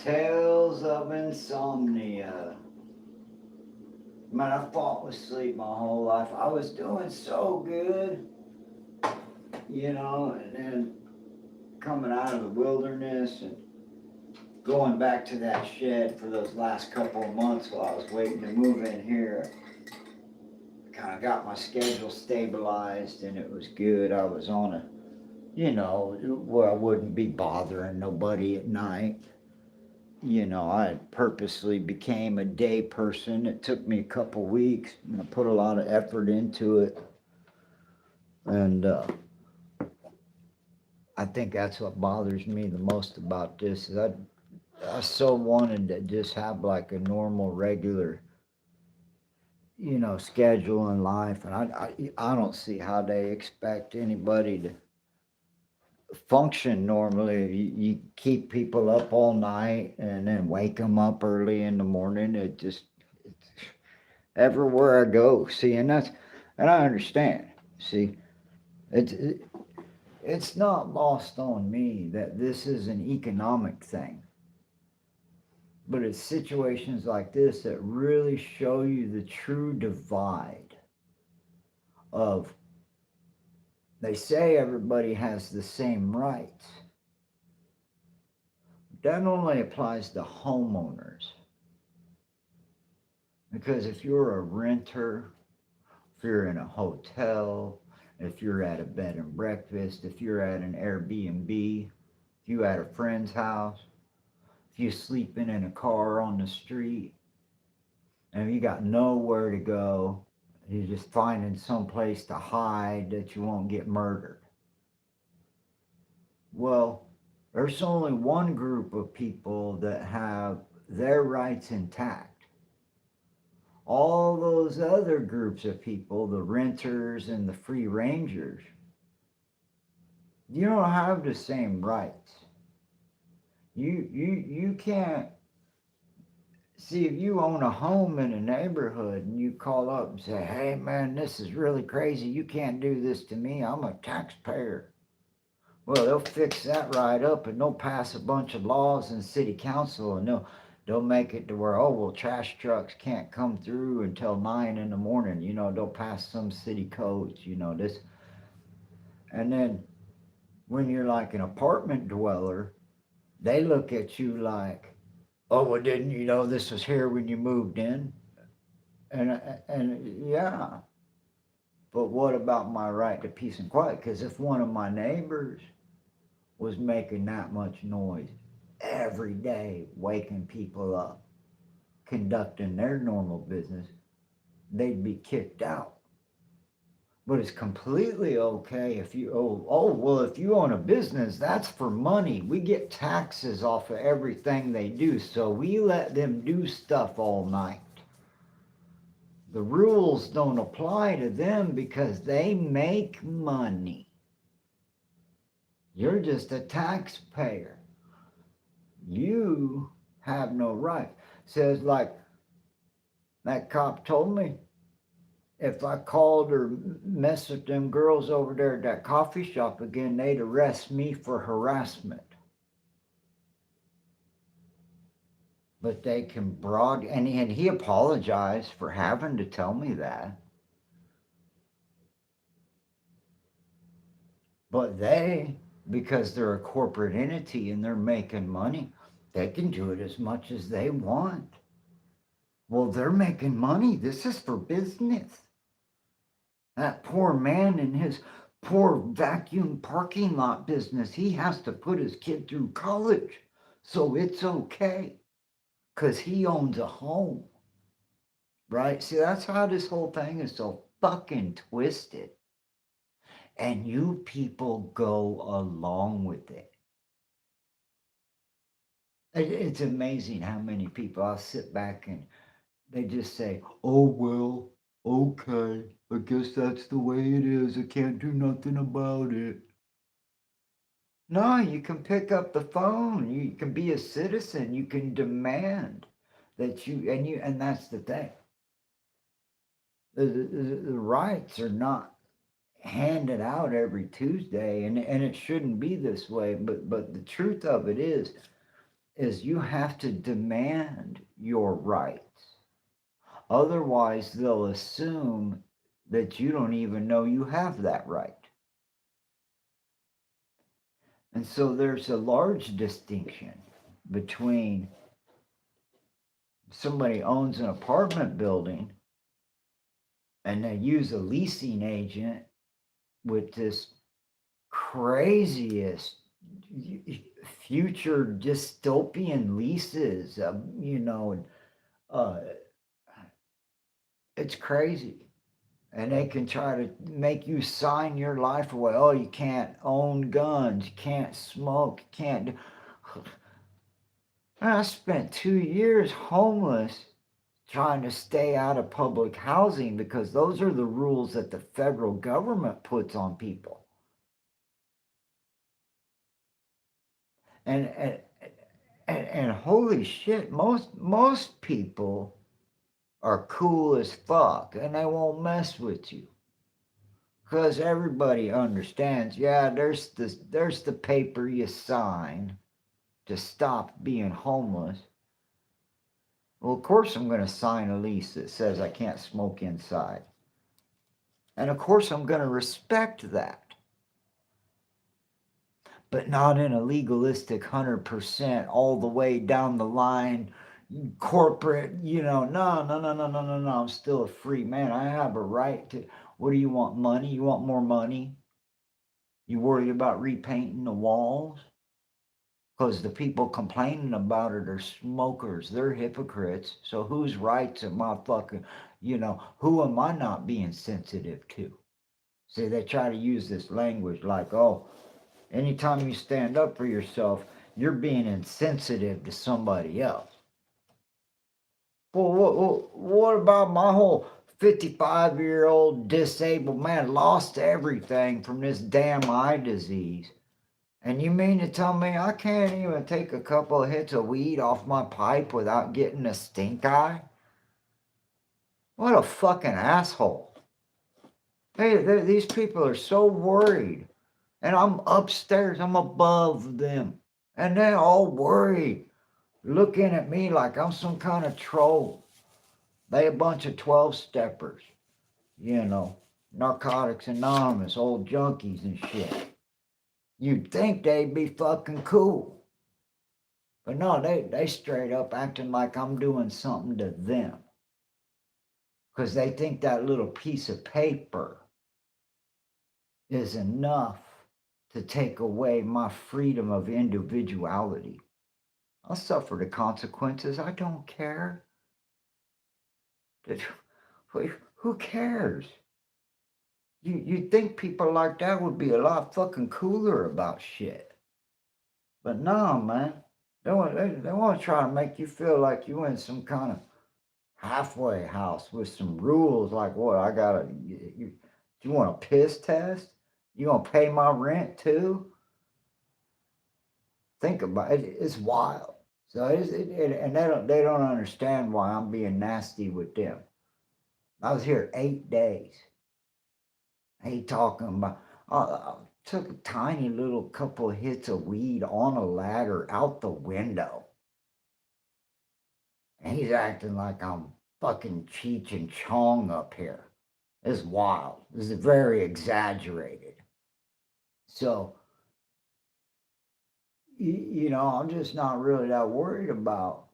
Tales of insomnia. Man, I fought with sleep my whole life. I was doing so good, and then coming out of the wilderness and going back to that shed for those last couple of months while I was waiting to move in here. Kind of got my schedule stabilized and it was good. I was on where I wouldn't be bothering nobody at night. I purposely became a day person. It took me a couple weeks, and I put a lot of effort into it. And I think that's what bothers me the most about this. Is I so wanted to just have like a normal, regular, schedule in life, and I don't see how they expect anybody to function normally. You keep people up all night and then wake them up early in the morning. It's everywhere I go. See, and I understand. See, it's not lost on me that this is an economic thing, but it's situations like this that really show you the true divide of. They say everybody has the same rights. That only applies to homeowners. Because if you're a renter, if you're in a hotel, if you're at a bed and breakfast, if you're at an Airbnb, if you're at a friend's house, if you're sleeping in a car on the street, and you got nowhere to go, you're just finding some place to hide that you won't get murdered. Well, there's only one group of people that have their rights intact. All those other groups of people, the renters and the free rangers, you don't have the same rights. You can't See, if you own a home in a neighborhood and you call up and say, hey man, this is really crazy. You can't do this to me. I'm a taxpayer. Well, they'll fix that right up and they'll pass a bunch of laws in city council and they'll make it to where, oh well, trash trucks can't come through until 9 in the morning. They'll pass some city codes, this. And then when you're like an apartment dweller, they look at you like, oh well, didn't you know this was here when you moved in? And yeah, but what about my right to peace and quiet? Because if one of my neighbors was making that much noise every day, waking people up, conducting their normal business, they'd be kicked out. But it's completely okay if you, well, if you own a business, that's for money. We get taxes off of everything they do, so we let them do stuff all night. The rules don't apply to them because they make money. You're just a taxpayer. You have no right. Says like that cop told me, if I called or messed with them girls over there at that coffee shop again, they'd arrest me for harassment. But they can and he apologized for having to tell me that. But because they're a corporate entity and they're making money, they can do it as much as they want. Well, they're making money. This is for business. That poor man in his poor vacuum parking lot business, he has to put his kid through college. So it's okay. Because he owns a home. Right? See, that's how this whole thing is so fucking twisted. And you people go along with it. It's amazing how many people I'll sit back and they just say, oh, well, okay, I guess that's the way it is. I can't do nothing about it. No, you can pick up the phone. You can be a citizen. You can demand that and that's the thing. The rights are not handed out every Tuesday, and it shouldn't be this way. But the truth of it is you have to demand your rights. Otherwise, they'll assume that you don't even know you have that right. And so there's a large distinction between somebody owns an apartment building and they use a leasing agent with this craziest future dystopian leases, it's crazy. And they can try to make you sign your life away. Oh, you can't own guns, you can't smoke, you can't do. I spent 2 years homeless trying to stay out of public housing because those are the rules that the federal government puts on people. And holy shit, most people are cool as fuck and they won't mess with you. Because everybody understands, yeah, there's the paper you sign to stop being homeless. Well, of course I'm going to sign a lease that says I can't smoke inside. And of course I'm going to respect that. But not in a legalistic 100% all the way down the line corporate, no, I'm still a free man. I have a right to. What do you want? Money? You want more money? You worried about repainting the walls? Because the people complaining about it are smokers. They're hypocrites. So whose rights am I fucking, who am I not being sensitive to? See, they try to use this language like, oh, anytime you stand up for yourself, you're being insensitive to somebody else. Well, what about my whole 55-year-old disabled man lost everything from this damn eye disease? And you mean to tell me I can't even take a couple of hits of weed off my pipe without getting a stink eye? What a fucking asshole. These people are so worried. And I'm upstairs, I'm above them. And they're all worried, looking at me like I'm some kind of troll. They a bunch of 12-steppers, you know, Narcotics Anonymous, old junkies and shit. You'd think they'd be fucking cool. But no, they straight up acting like I'm doing something to them. Because they think that little piece of paper is enough to take away my freedom of individuality. I'll suffer the consequences. I don't care. Who cares? You'd think people like that would be a lot fucking cooler about shit. But no, man. They want to try to make you feel like you in some kind of halfway house with some rules like what I gotta. You want a piss test? You gonna pay my rent too? Think about it. It's wild. So and they don't understand why I'm being nasty with them. I was here 8 days. He talking about took a tiny little couple of hits of weed on a ladder out the window. And he's acting like I'm fucking Cheech and Chong up here. It's wild. This is very exaggerated. So, you know, I'm just not really that worried about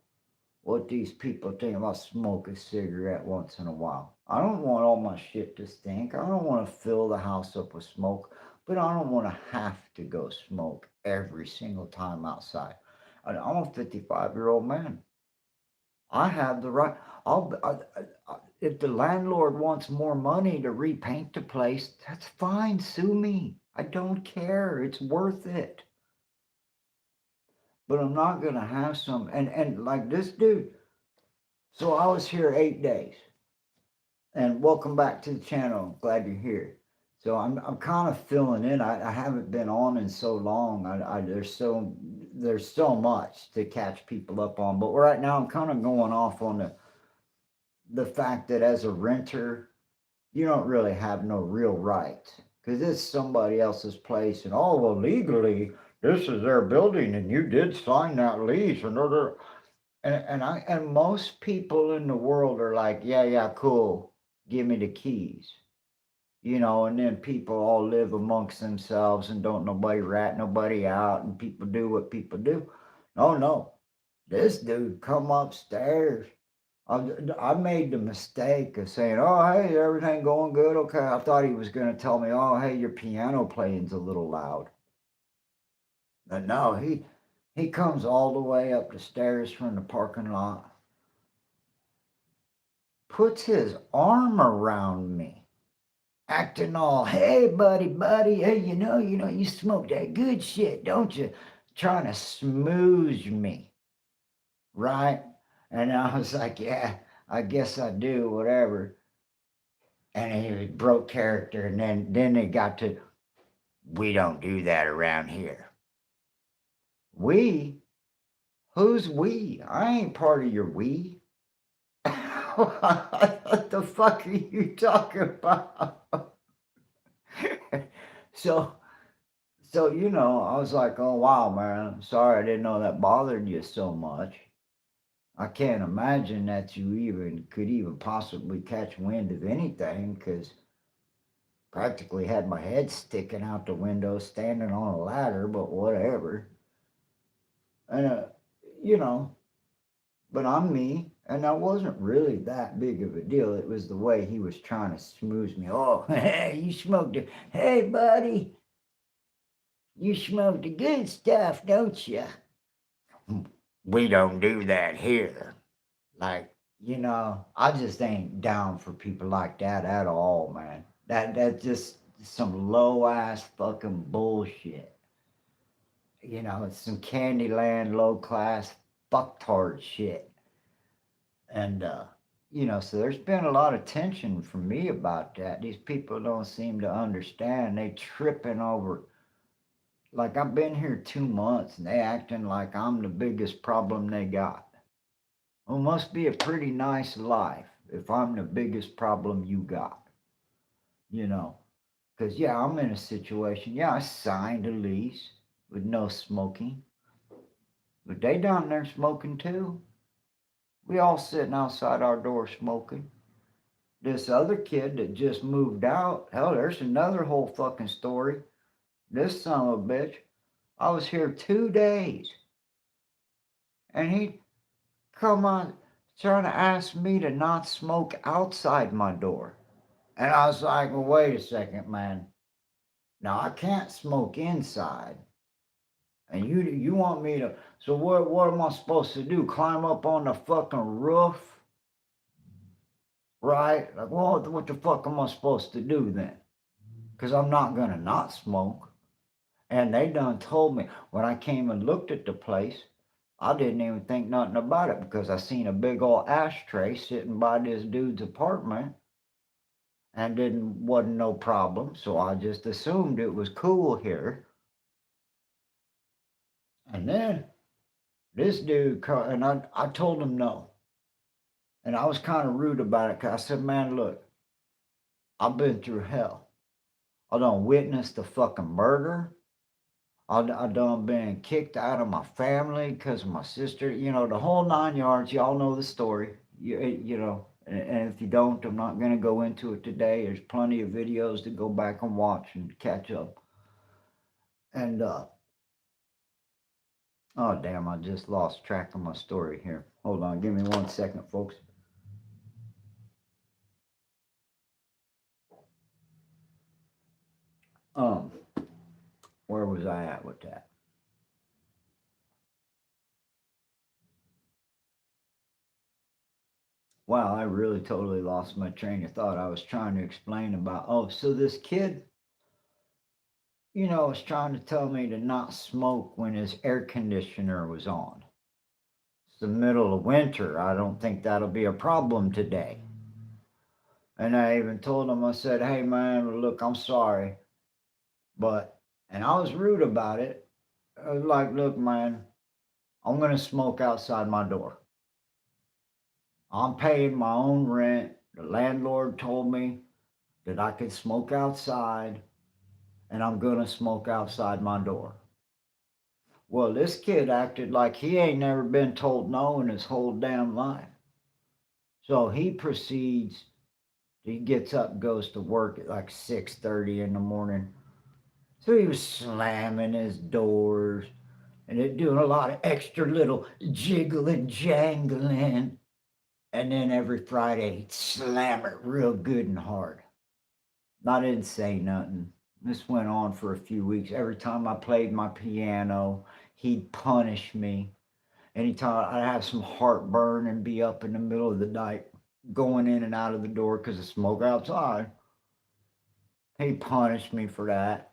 what these people think about smoking a cigarette once in a while. I don't want all my shit to stink. I don't want to fill the house up with smoke, but I don't want to have to go smoke every single time outside. I'm a 55-year-old man. I have the right. If the landlord wants more money to repaint the place, that's fine. Sue me. I don't care. It's worth it. But I'm not gonna have some and like this dude. So I was here 8 days, and welcome back to the channel. Glad you're here. So I'm kind of filling in. I haven't been on in so long. There's so much to catch people up on. But right now I'm kind of going off on the fact that as a renter, you don't really have no real rights because it's somebody else's place. And oh well, legally this is their building, and you did sign that lease, and and most people in the world are like, yeah, cool, give me the keys, you know. And then people all live amongst themselves and don't nobody rat nobody out, and people do what people do. No, this dude come upstairs. I made the mistake of saying, "Oh, hey, everything going good? Okay." I thought he was going to tell me, "Oh, hey, your piano playing's a little loud." But no, he comes all the way up the stairs from the parking lot, puts his arm around me, acting all, "Hey, buddy, hey, you smoke that good shit, don't you?" Trying to smooze me, right? And I was like, "Yeah, I guess I do, whatever." And he broke character, and then it got to, "We don't do that around here." We? Who's we? I ain't part of your we. What the fuck are you talking about? so I was like, "Oh wow, man, sorry, I didn't know that bothered you so much. I can't imagine that you could even possibly catch wind of anything, because practically had my head sticking out the window standing on a ladder, but whatever." And you know, but I'm me, and that wasn't really that big of a deal. It was the way he was trying to smooth me. "Oh, you smoked it. Hey, buddy, you smoke the good stuff, don't you?" "We don't do that here." Like, I just ain't down for people like that at all, man. That's just some low ass fucking bullshit. It's some Candyland low class fucktard shit. And so there's been a lot of tension from me about that. These people don't seem to understand. They tripping over like I've been here 2 months and they acting like I'm the biggest problem they got. Well, it must be a pretty nice life if I'm the biggest problem you got, you know. Because, yeah, I'm in a situation. Yeah, I signed a lease with no smoking, but they down there smoking too. We all sitting outside our door smoking. This other kid that just moved out, hell, there's another whole fucking story. This son of a bitch, I was here 2 days, and he come on trying to ask me to not smoke outside my door. And I was like, well, wait a second, man. Now I can't smoke inside. And you want me to, so what am I supposed to do? Climb up on the fucking roof? Right? Like, well, what the fuck am I supposed to do then? Because I'm not gonna not smoke. And they done told me when I came and looked at the place, I didn't even think nothing about it because I seen a big old ashtray sitting by this dude's apartment and wasn't no problem. So I just assumed it was cool here. And then this dude, and I told him no. And I was kind of rude about it because I said, man, look, I've been through hell. I done witnessed the fucking murder. I done been kicked out of my family because of my sister. You know, the whole 9 yards. Y'all know the story. You know, and if you don't, I'm not going to go into it today. There's plenty of videos to go back and watch and catch up. And, oh, damn, I just lost track of my story here. Hold on, give me 1 second, folks. Um, where was I at with that? Wow, I really totally lost my train of thought. I was trying to explain about, oh, so this kid, you know, was trying to tell me to not smoke when his air conditioner was on. It's the middle of winter. I don't think that'll be a problem today. And I even told him, I said, hey, man, look, I'm sorry. But, and I was rude about it. I was like, look, man, I'm going to smoke outside my door. I'm paying my own rent. The landlord told me that I could smoke outside, and I'm going to smoke outside my door. Well, this kid acted like he ain't never been told no in his whole damn life. So he proceeds, he gets up, goes to work at like 6:30 in the morning. So he was slamming his doors and it doing a lot of extra little jiggling, jangling. And then every Friday he'd slam it real good and hard. I didn't say nothing. This went on for a few weeks. Every time I played my piano, he'd punish me. Anytime I'd have some heartburn and be up in the middle of the night going in and out of the door because of smoke outside, he punished me for that.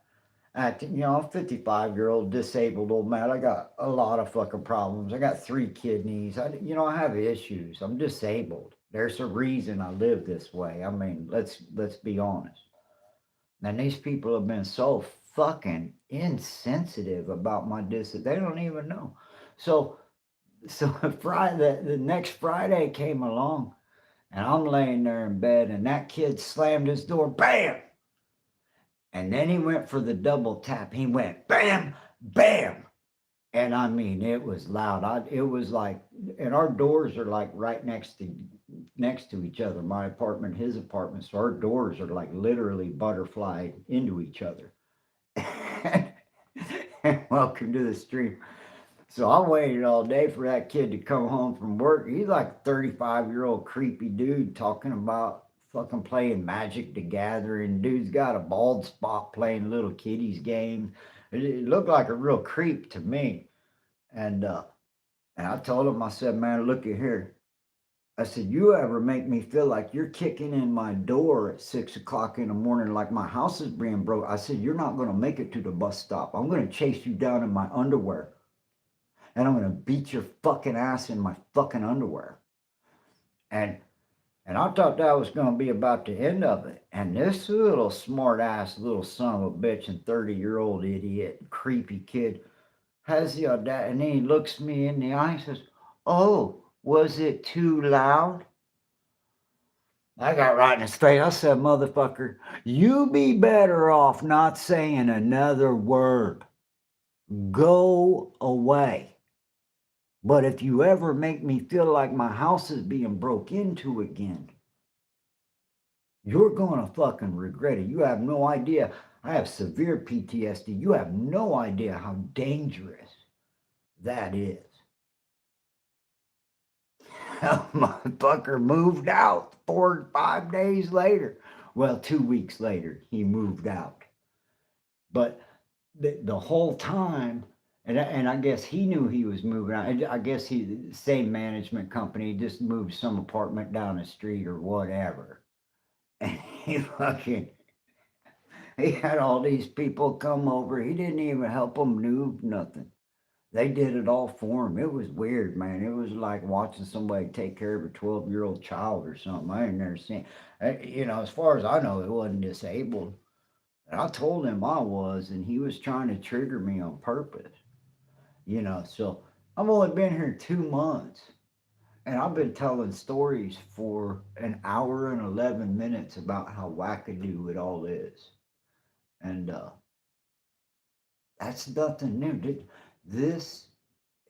Acting, you know, I'm a 55-year-old disabled old man. I got a lot of fucking problems. I got 3 kidneys. I have issues. I'm disabled. There's a reason I live this way. I mean, let's be honest. And these people have been so fucking insensitive about my disability. They don't even know. So Friday, the next Friday came along, and I'm laying there in bed, and that kid slammed his door, bam! And then he went for the double tap. He went bam, bam. And I mean, it was loud. It was like, and our doors are like right next to each other. My apartment, his apartment. So our doors are like literally butterfly into each other. And welcome to the stream. So I waited all day for that kid to come home from work. He's like a 35-year-old creepy dude talking about fucking playing Magic the Gathering. Dude's got a bald spot playing little kiddies game. It looked like a real creep to me. And I told him, I said, man, look at here. I said, you ever make me feel like you're kicking in my door at 6 o'clock in the morning like my house is being broke? I said, you're not going to make it to the bus stop. I'm going to chase you down in my underwear. And I'm going to beat your fucking ass in my fucking underwear. And And I thought that was going to be about the end of it. And this little smart ass little son of a bitch and 30-year-old idiot, creepy kid, has the audacity. And then he looks me in the eye and says, "Oh, was it too loud?" I got right in his face. I said, "Motherfucker, you be better off not saying another word. Go away. But if you ever make me feel like my house is being broke into again, you're going to fucking regret it. You have no idea. I have severe PTSD. You have no idea how dangerous that is." Motherfucker moved out 4 or 5 days later. Well, 2 weeks later, he moved out. But the whole time, and I guess he knew he was moving out. I guess he, same management company, just moved some apartment down the street or whatever. And he had all these people come over. He didn't even help them move nothing. They did it all for him. It was weird, man. It was like watching somebody take care of a 12-year-old child or something. I ain't never seen. As far as I know, it wasn't disabled. And I told him I was, and he was trying to trigger me on purpose. So I've only been here 2 months, and I've been telling stories for an hour and 11 minutes about how wackadoo it all is. And that's nothing new. This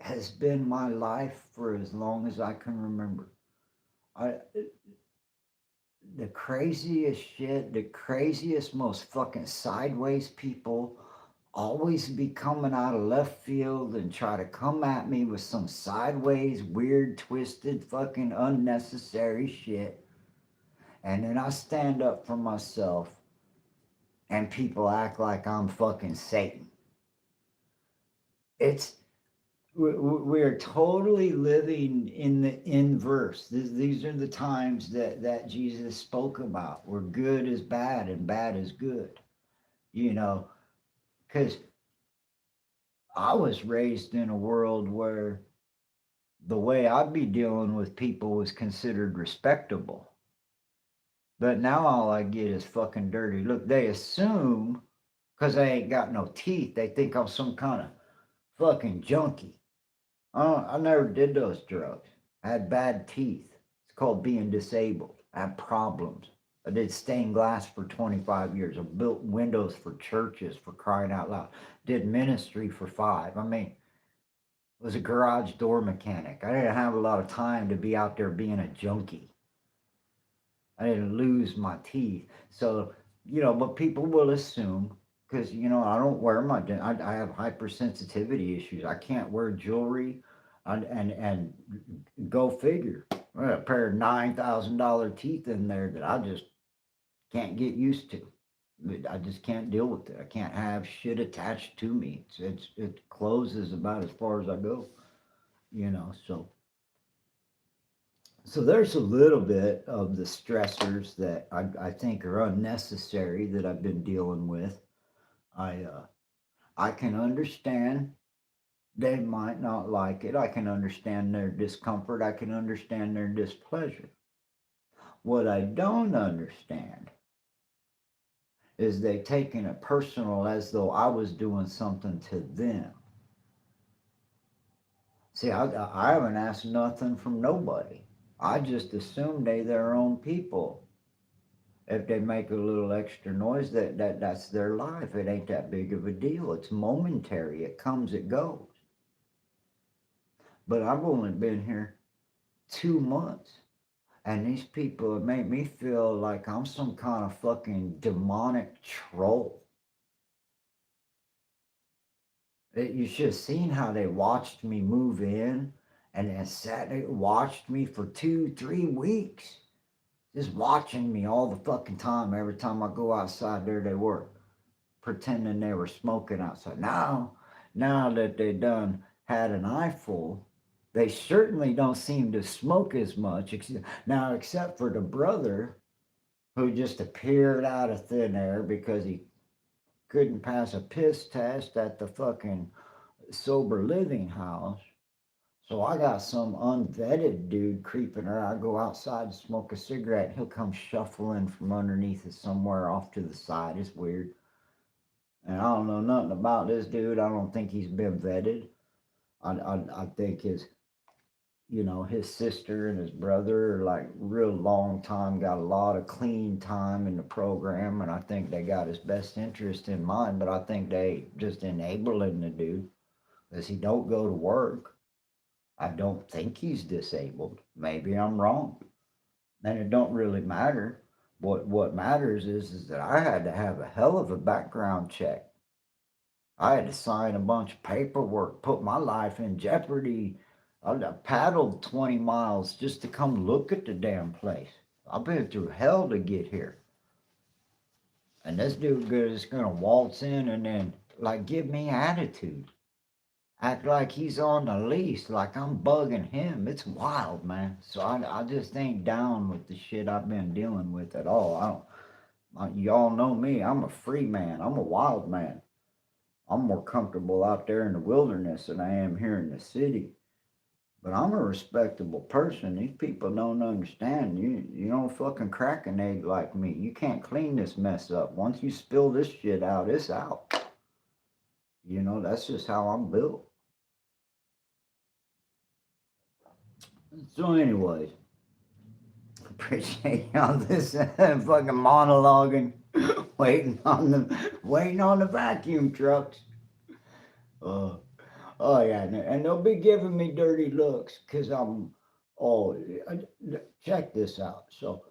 has been my life for as long as I can remember. I the craziest shit, the craziest, most fucking sideways people always be coming out of left field and try to come at me with some sideways, weird, twisted, fucking unnecessary shit. And then I stand up for myself and people act like I'm fucking Satan. It's we're totally living in the inverse. These are the times that Jesus spoke about, where good is bad and bad is good. Because I was raised in a world where the way I'd be dealing with people was considered respectable. But now all I get is fucking dirty. Look, they assume because I ain't got no teeth, they think I'm some kind of fucking junkie. I never did those drugs. I had bad teeth. It's called being disabled. I had problems. I did stained glass for 25 years. I built windows for churches, for crying out loud. Did ministry for 5. I mean, was a garage door mechanic. I didn't have a lot of time to be out there being a junkie. I didn't lose my teeth. So, but people will assume, because, I don't wear I have hypersensitivity issues. I can't wear jewelry, and go figure. I got a pair of $9,000 teeth in there that I just can't get used to. I just can't deal with it. I can't have shit attached to me. It closes about as far as I go, so there's a little bit of the stressors that I think are unnecessary that I've been dealing with. I can understand they might not like it. I can understand their discomfort. I can understand their displeasure. What I don't understand is they taking it personal as though I was doing something to them. See, I haven't asked nothing from nobody. I just assume they their own people. If they make a little extra noise, that's their life. It ain't that big of a deal. It's momentary. It comes, it goes. But I've only been here 2 months. And these people have made me feel like I'm some kind of fucking demonic troll. You should have seen how they watched me move in and then they watched me for 2, 3 weeks. Just watching me all the fucking time. Every time I go outside, there they were, pretending they were smoking outside. Now that they done had an eyeful, they certainly don't seem to smoke as much. Now, except for the brother who just appeared out of thin air because he couldn't pass a piss test at the fucking sober living house. So I got some unvetted dude creeping around. I go outside to smoke a cigarette. He'll come shuffling from underneath it somewhere off to the side. It's weird. And I don't know nothing about this dude. I don't think he's been vetted. I think his sister and his brother are like real long time, got a lot of clean time in the program, and I think they got his best interest in mind, but I think they just enabling the dude because he don't go to work. I don't think he's disabled. Maybe I'm wrong. And it don't really matter. What matters is that I had to have a hell of a background check. I had to sign a bunch of paperwork, put my life in jeopardy. I paddled 20 miles just to come look at the damn place. I've been through hell to get here. And this dude is gonna waltz in and then like give me attitude. Act like he's on the leash, like I'm bugging him. It's wild, man. So I just ain't down with the shit I've been dealing with at all. Y'all know me. I'm a free man. I'm a wild man. I'm more comfortable out there in the wilderness than I am here in the city. But I'm a respectable person. These people don't understand. You don't fucking crack an egg like me. You can't clean this mess up. Once you spill this shit out, it's out. That's just how I'm built. So anyways, appreciate y'all this fucking monologuing, waiting on the vacuum trucks. Uh, oh yeah, and they'll be giving me dirty looks because I'm. Oh, check this out. So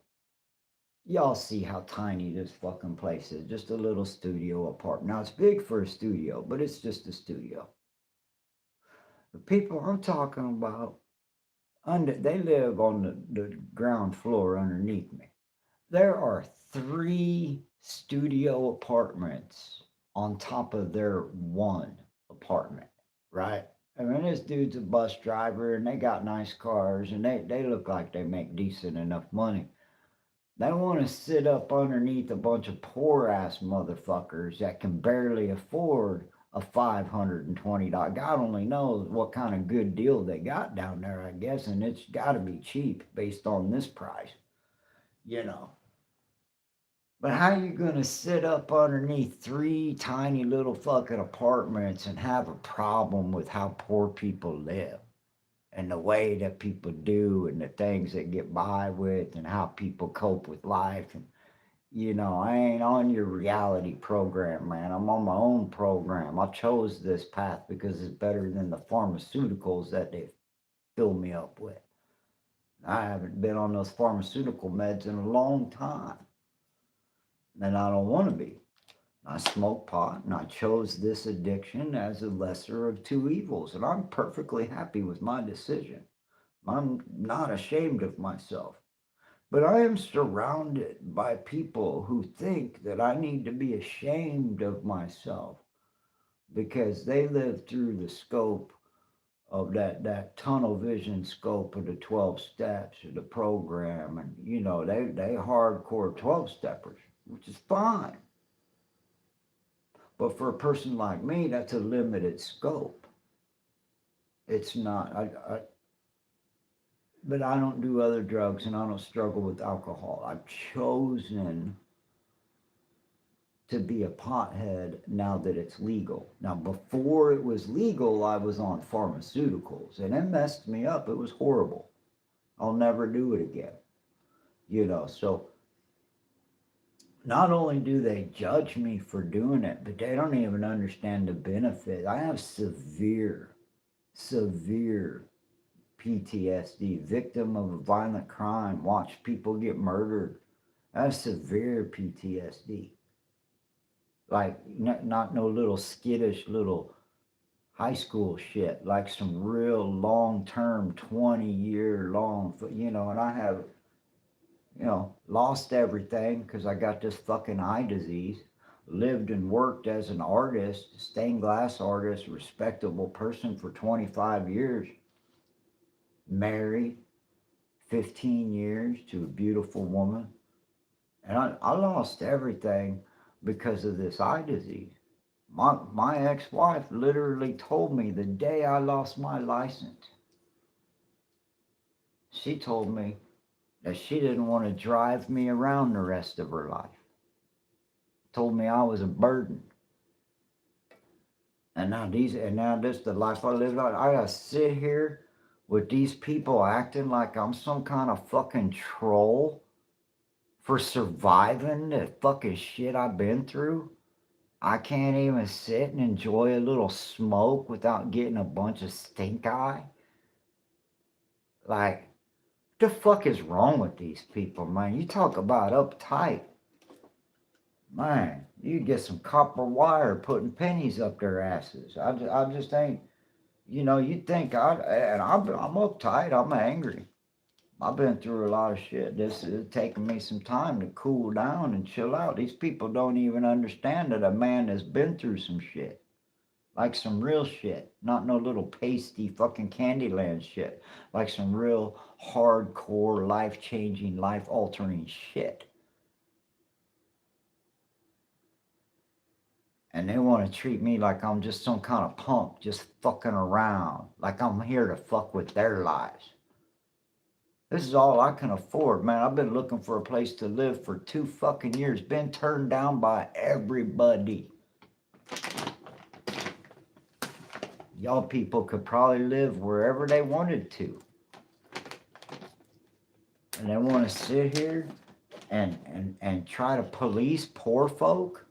y'all see how tiny this fucking place is? Just a little studio apartment. Now it's big for a studio, but it's just a studio. The people I'm talking about, they live on the ground floor underneath me. There are 3 studio apartments on top of their one apartment, right? I mean, this dude's a bus driver and they got nice cars and they look like they make decent enough money. They want to sit up underneath a bunch of poor ass motherfuckers that can barely afford a $520. God only knows what kind of good deal they got down there, I guess, and it's got to be cheap based on this price, you know. But how you gonna sit up underneath 3 tiny little fucking apartments and have a problem with how poor people live and the way that people do and the things they get by with and how people cope with life? And I ain't on your reality program, man. I'm on my own program. I chose this path because it's better than the pharmaceuticals that they fill me up with. I haven't been on those pharmaceutical meds in a long time, and I don't want to be. I smoke pot and I chose this addiction as a lesser of 2 evils, and I'm perfectly happy with my decision. I'm not ashamed of myself. But I am surrounded by people who think that I need to be ashamed of myself because they live through the scope of that tunnel vision scope of the 12 steps of the program. And, they hardcore 12 steppers, which is fine. But for a person like me, that's a limited scope. It's not. But I don't do other drugs and I don't struggle with alcohol. I've chosen to be a pothead now that it's legal. Now, before it was legal, I was on pharmaceuticals and it messed me up. It was horrible. I'll never do it again. So not only do they judge me for doing it, but they don't even understand the benefit. I have severe PTSD, victim of a violent crime, watch people get murdered. I have severe PTSD. Like, not no little skittish little high school shit, like some real long term, 20-year long, and I have, lost everything because I got this fucking eye disease. Lived and worked as an artist, stained glass artist, respectable person for 25 years. Married 15 years to a beautiful woman. And I lost everything because of this eye disease. My ex-wife literally told me the day I lost my license, She told me that she didn't want to drive me around the rest of her life. Told me I was a burden. And now this the life I live on. I gotta sit here with these people acting like I'm some kind of fucking troll for surviving the fucking shit I've been through. I can't even sit and enjoy a little smoke without getting a bunch of stink eye. Like, the fuck is wrong with these people, man? You talk about uptight. Man, you get some copper wire putting pennies up their asses. I just ain't, you think I'm uptight, I'm angry. I've been through a lot of shit. This is taking me some time to cool down and chill out. These people don't even understand that a man has been through some shit. Like some real shit. Not no little pasty fucking Candyland shit. Like some real hardcore, life changing, life altering shit. And they want to treat me like I'm just some kind of punk, just fucking around. Like I'm here to fuck with their lives. This is all I can afford, man. I've been looking for a place to live for 2 fucking years. Been turned down by everybody. Y'all people could probably live wherever they wanted to. And they want to sit here and try to police poor folk.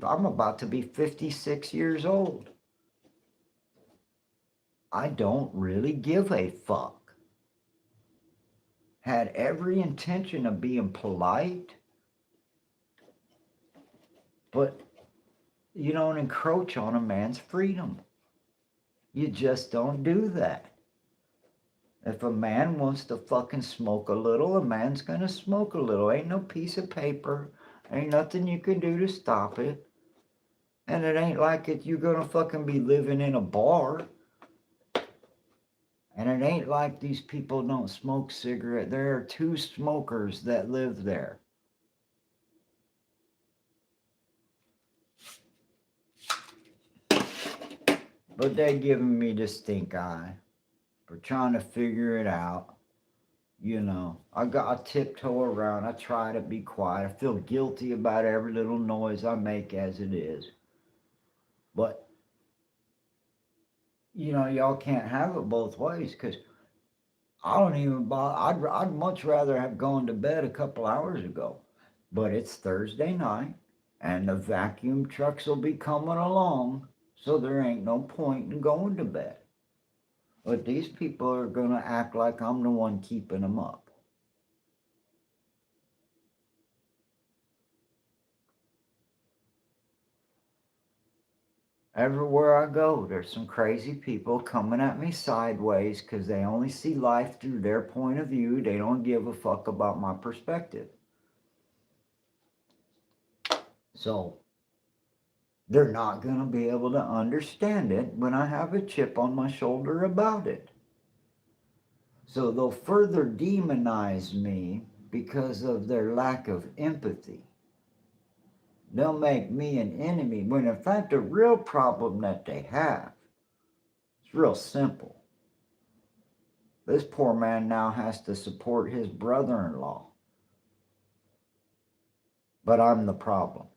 I'm about to be 56 years old. I don't really give a fuck. Had every intention of being polite, but you don't encroach on a man's freedom. You just don't do that. If a man wants to fucking smoke a little, a man's gonna smoke a little. Ain't no piece of paper. Ain't nothing you can do to stop it. And it ain't like you're gonna fucking be living in a bar. And it ain't like these people don't smoke cigarette. There are 2 smokers that live there. But they giving me the stink eye for trying to figure it out. I tiptoe around. I try to be quiet. I feel guilty about every little noise I make as it is. But, y'all can't have it both ways because I don't even bother. I'd much rather have gone to bed a couple hours ago. But it's Thursday night and the vacuum trucks will be coming along, so there ain't no point in going to bed. But these people are going to act like I'm the one keeping them up. Everywhere I go, there's some crazy people coming at me sideways because they only see life through their point of view. They don't give a fuck about my perspective. So, they're not going to be able to understand it when I have a chip on my shoulder about it. So they'll further demonize me because of their lack of empathy. They'll make me an enemy when in fact the real problem that they have is real simple. This poor man now has to support his brother-in-law. But I'm the problem.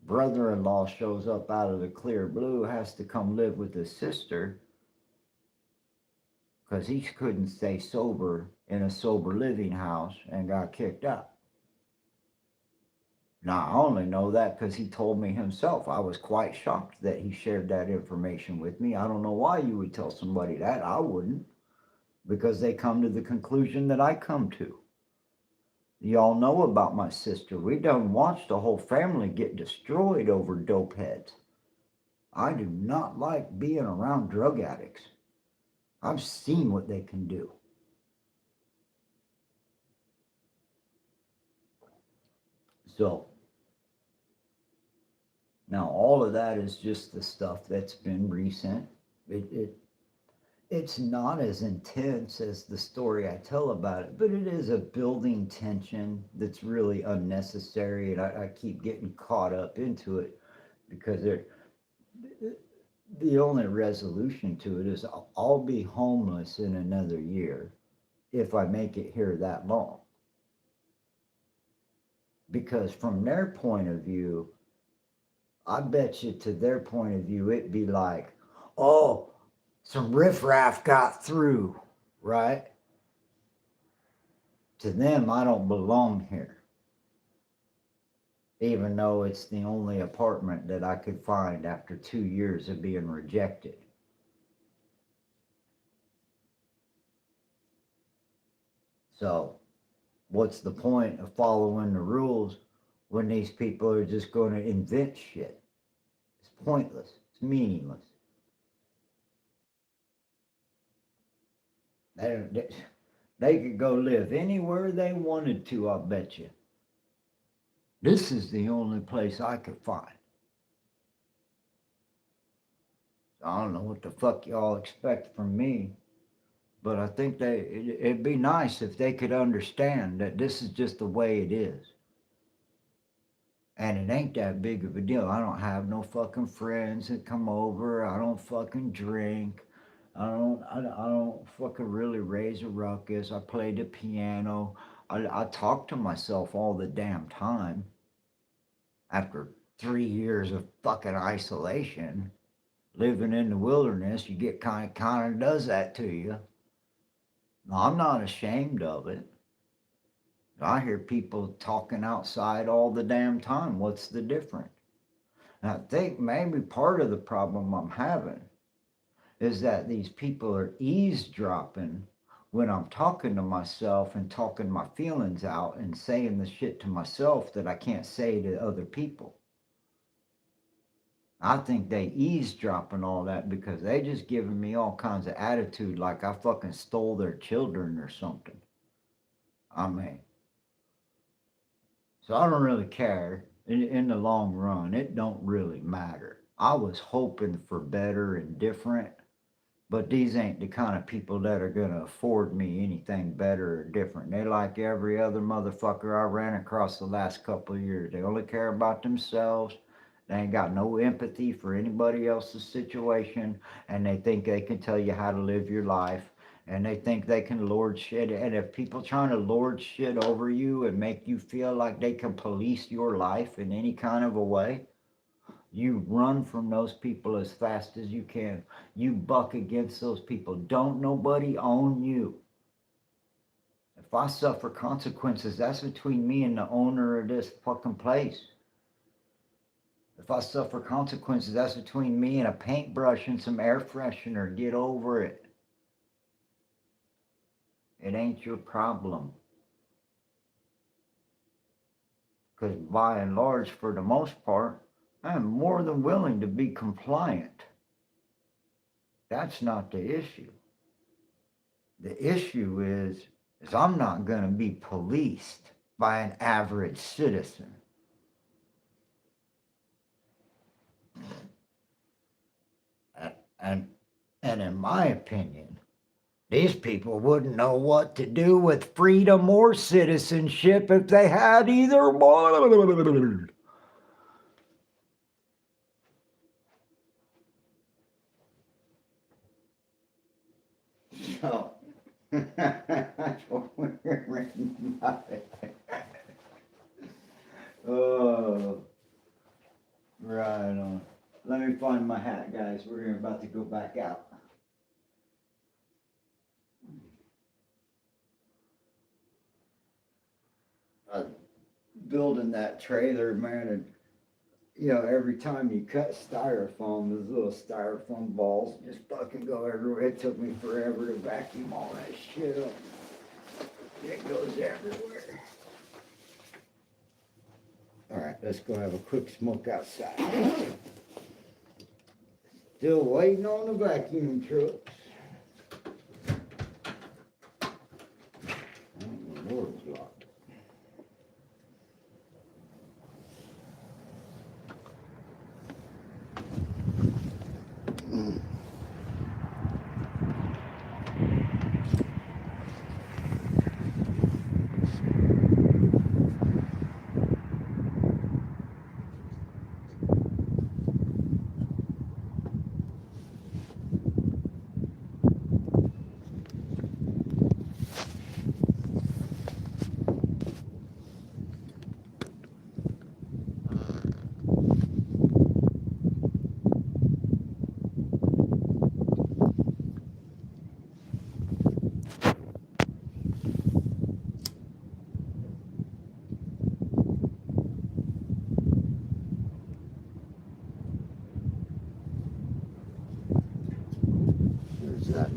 Brother-in-law shows up out of the clear blue, has to come live with his sister because he couldn't stay sober in a sober living house and got kicked out. Now, I only know that because he told me himself. I was quite shocked that he shared that information with me. I don't know why you would tell somebody that. I wouldn't, because they come to the conclusion that I come to. Y'all know about my sister. We done watched the whole family get destroyed over dope heads. I do not like being around drug addicts. I've seen what they can do. So, now all of that is just the stuff that's been recent. It's not as intense as the story I tell about it, but it is a building tension that's really unnecessary, and I keep getting caught up into it because The only resolution to it is I'll be homeless in another year if I make it here that long. Because from their point of view, I bet you to their point of view, it'd be like, oh, some riffraff got through, right? To them, I don't belong here, even though it's the only apartment that I could find after 2 years of being rejected. So, what's the point of following the rules when these people are just going to invent shit? It's pointless. It's meaningless. They could go live anywhere they wanted to, I bet you. This is the only place I could find. I don't know what the fuck y'all expect from me, but I think it'd be nice if they could understand that this is just the way it is. And it ain't that big of a deal. I don't have no fucking friends that come over. I don't fucking drink. I don't fucking really raise a ruckus. I play the piano. I talk to myself all the damn time. After 3 years of fucking isolation, living in the wilderness, you get kind of does that to you. I'm not ashamed of it. I hear people talking outside all the damn time. What's the difference? And I think maybe part of the problem I'm having is that these people are eavesdropping when I'm talking to myself and talking my feelings out and saying the shit to myself that I can't say to other people. I think they eavesdropping all that because they just giving me all kinds of attitude like I fucking stole their children or something. I mean, so I don't really care. In the long run, it don't really matter. I was hoping for better and different, but these ain't the kind of people that are going to afford me anything better or different. They like every other motherfucker I ran across the last couple of years. They only care about themselves. They ain't got no empathy for anybody else's situation, and they think they can tell you how to live your life, and they think they can lord shit. And if people trying to lord shit over you and make you feel like they can police your life in any kind of a way, you run from those people as fast as you can. You buck against those people. Don't nobody own you. If I suffer consequences, that's between me and the owner of this fucking place. If I suffer consequences, that's between me and a paintbrush and some air freshener. Get over it. It ain't your problem. Because by and large, for the most part, I'm more than willing to be compliant. That's not the issue. The issue is I'm not going to be policed by an average citizen. And in my opinion, these people wouldn't know what to do with freedom or citizenship if they had either one. So, that's what we're reading about it. Oh, right on. Let me find my hat, guys. We're about to go back out. Building that trailer, man, and every time you cut styrofoam, those little styrofoam balls just fucking go everywhere. It took me forever to vacuum all that shit up. It goes everywhere. All right, let's go have a quick smoke outside. Still waiting on the vacuum trucks. The door's locked.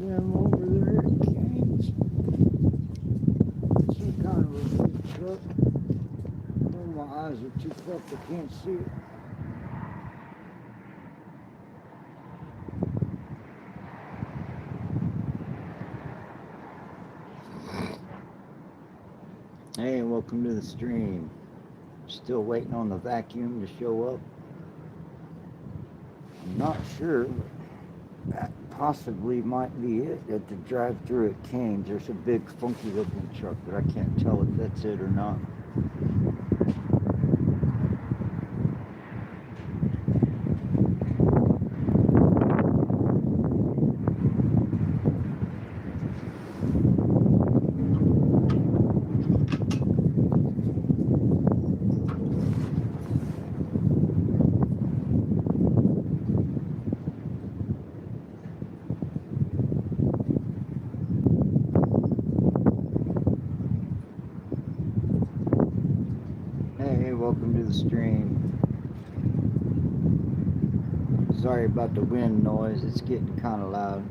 him over there at Kane's. Some kind of a big truck. Oh, my eyes are too fucked, I can't see it. Hey, welcome to the stream. Still waiting on the vacuum to show up. I'm not sure, but that possibly might be it at the drive-thru at Kane's. There's a big funky looking truck, but I can't tell if that's it or not. Hey, welcome to the stream. Sorry about the wind noise, it's getting kind of loud.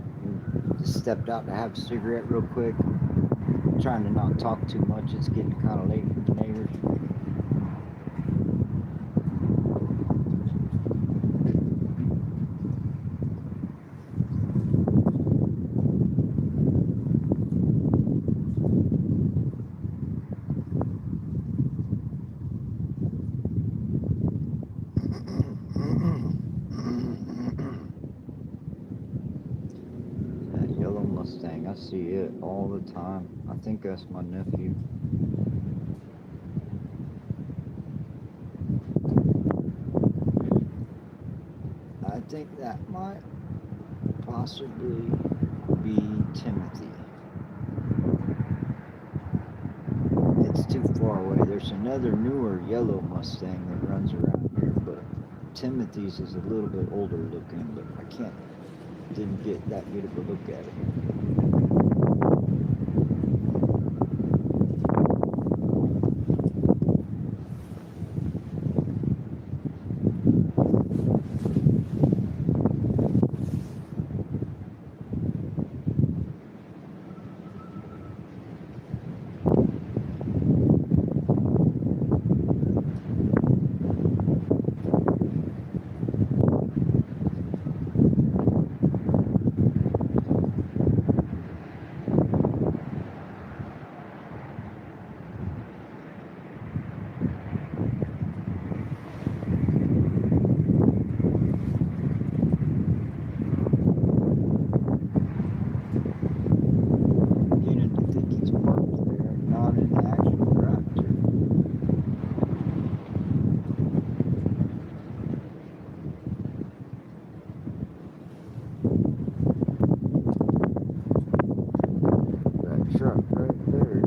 Just stepped out to have a cigarette real quick. I'm trying to not talk too much, it's getting kind of late for the neighbors. Mustang, I see it all the time. I think that's my nephew. I think that might possibly be Timothy. It's too far away. There's another newer yellow Mustang that runs around here, but Timothy's is a little bit older looking, but didn't get that good of a look at it. Truck right there.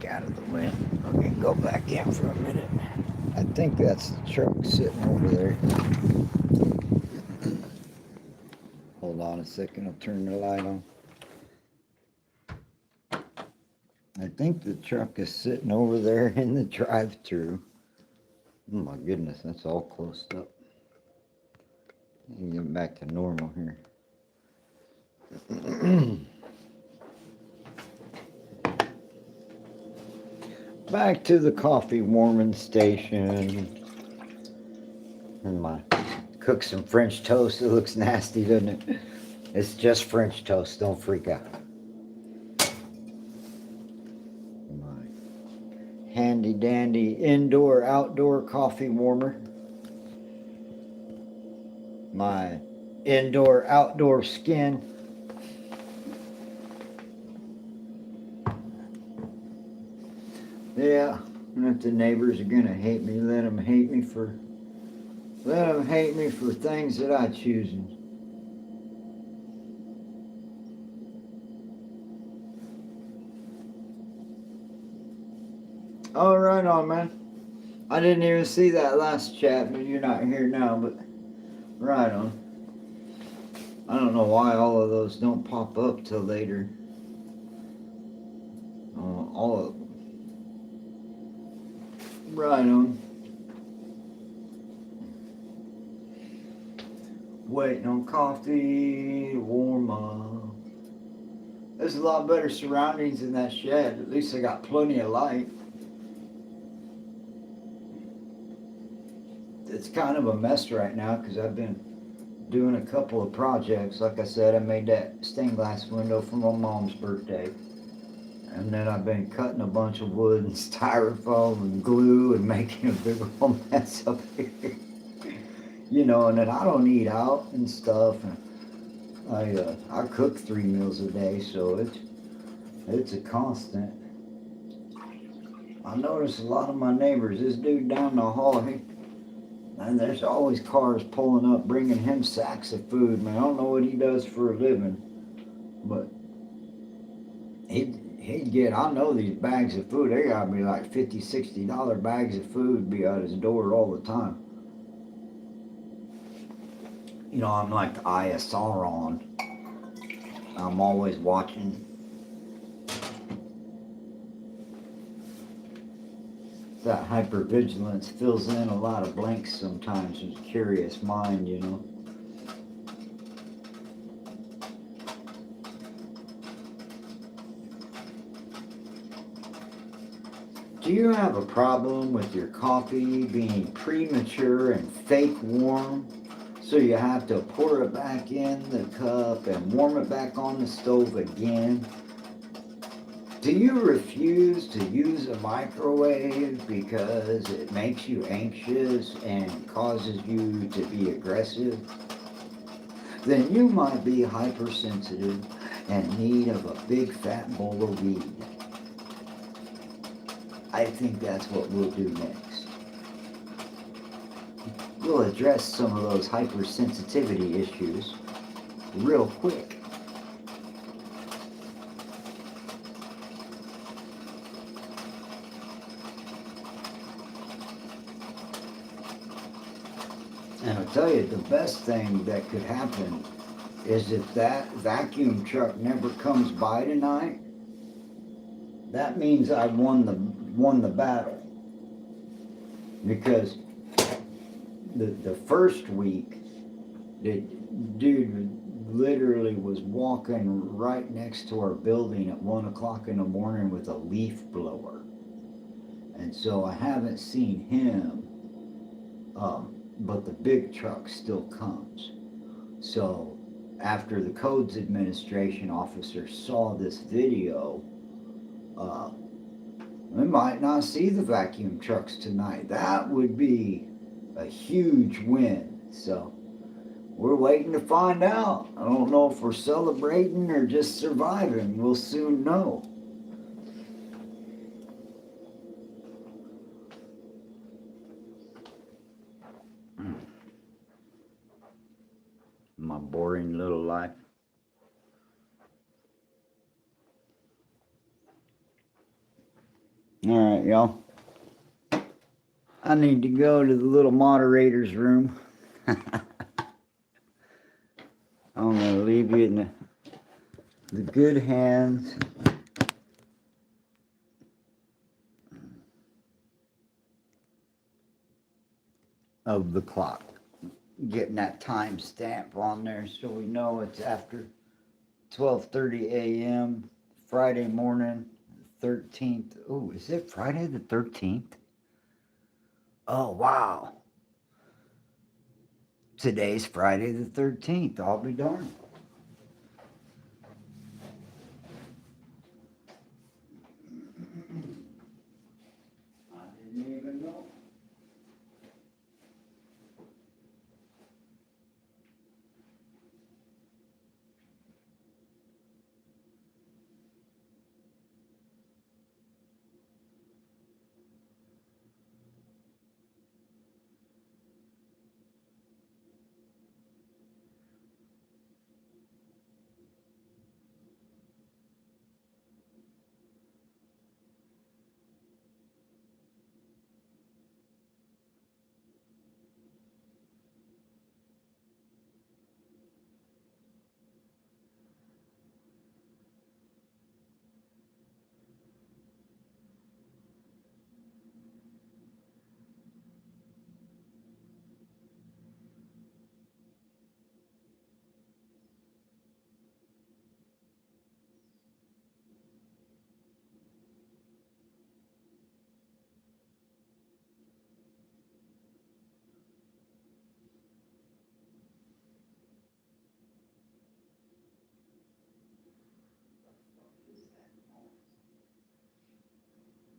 Out of the wind. We're gonna go back in for a minute. I think that's the truck sitting over there. Hold on a second, I'll turn the light on. I think the truck is sitting over there in the drive-thru. Oh my goodness, that's all closed up. went back to normal here. Back to the coffee warming station. And my cook some French toast. It looks nasty, doesn't it? It's just French toast. Don't freak out. My handy dandy indoor outdoor coffee warmer. My indoor outdoor skin. Yeah, if the neighbors are gonna hate me, let them hate me for things that I choose. All right, on man. I didn't even see that last chat, but you're not here now. But right on. I don't know why all of those don't pop up till later. All of them. Right on. Waiting on coffee to warm up. There's a lot better surroundings in that shed. At least I got plenty of light. It's kind of a mess right now because I've been doing a couple of projects. Like I said, I made that stained glass window for my mom's birthday. And then I've been cutting a bunch of wood and styrofoam and glue and making a big old mess up here. You know, and then I don't eat out and stuff. And I cook 3 meals a day, so it's a constant. I notice a lot of my neighbors, this dude down the hall, and there's always cars pulling up, bringing him sacks of food. Man, I don't know what he does for a living, but he'd get, I know these bags of food, they gotta be like $50, $60 bags of food be out his door all the time. You know, I'm like the ISR on. I'm always watching. That hypervigilance fills in a lot of blanks sometimes with a curious mind, you know. Do you have a problem with your coffee being premature and fake warm? So you have to pour it back in the cup and warm it back on the stove again? Do you refuse to use a microwave because it makes you anxious and causes you to be aggressive? Then you might be hypersensitive and in need of a big fat bowl of weed. I think that's what we'll do next. We'll address some of those hypersensitivity issues real quick. And I'll tell you, the best thing that could happen is if that vacuum truck never comes by tonight, that means I won the battle. Because the first week, the dude literally was walking right next to our building at 1 o'clock in the morning with a leaf blower. And so I haven't seen him, but the big truck still comes. So after the codes administration officer saw this video, we might not see the vacuum trucks tonight. That would be a huge win. So we're waiting to find out. I don't know if we're celebrating or just surviving. We'll soon know. My boring little life. All right, y'all. I need to go to the little moderator's room. I'm going to leave you in the good hands of the clock. getting that time stamp on there so we know it's after 12:30 a.m. Friday morning, 13th. Oh, is it Friday the 13th? Oh, wow. Today's Friday the 13th. I'll be darned. I didn't even know.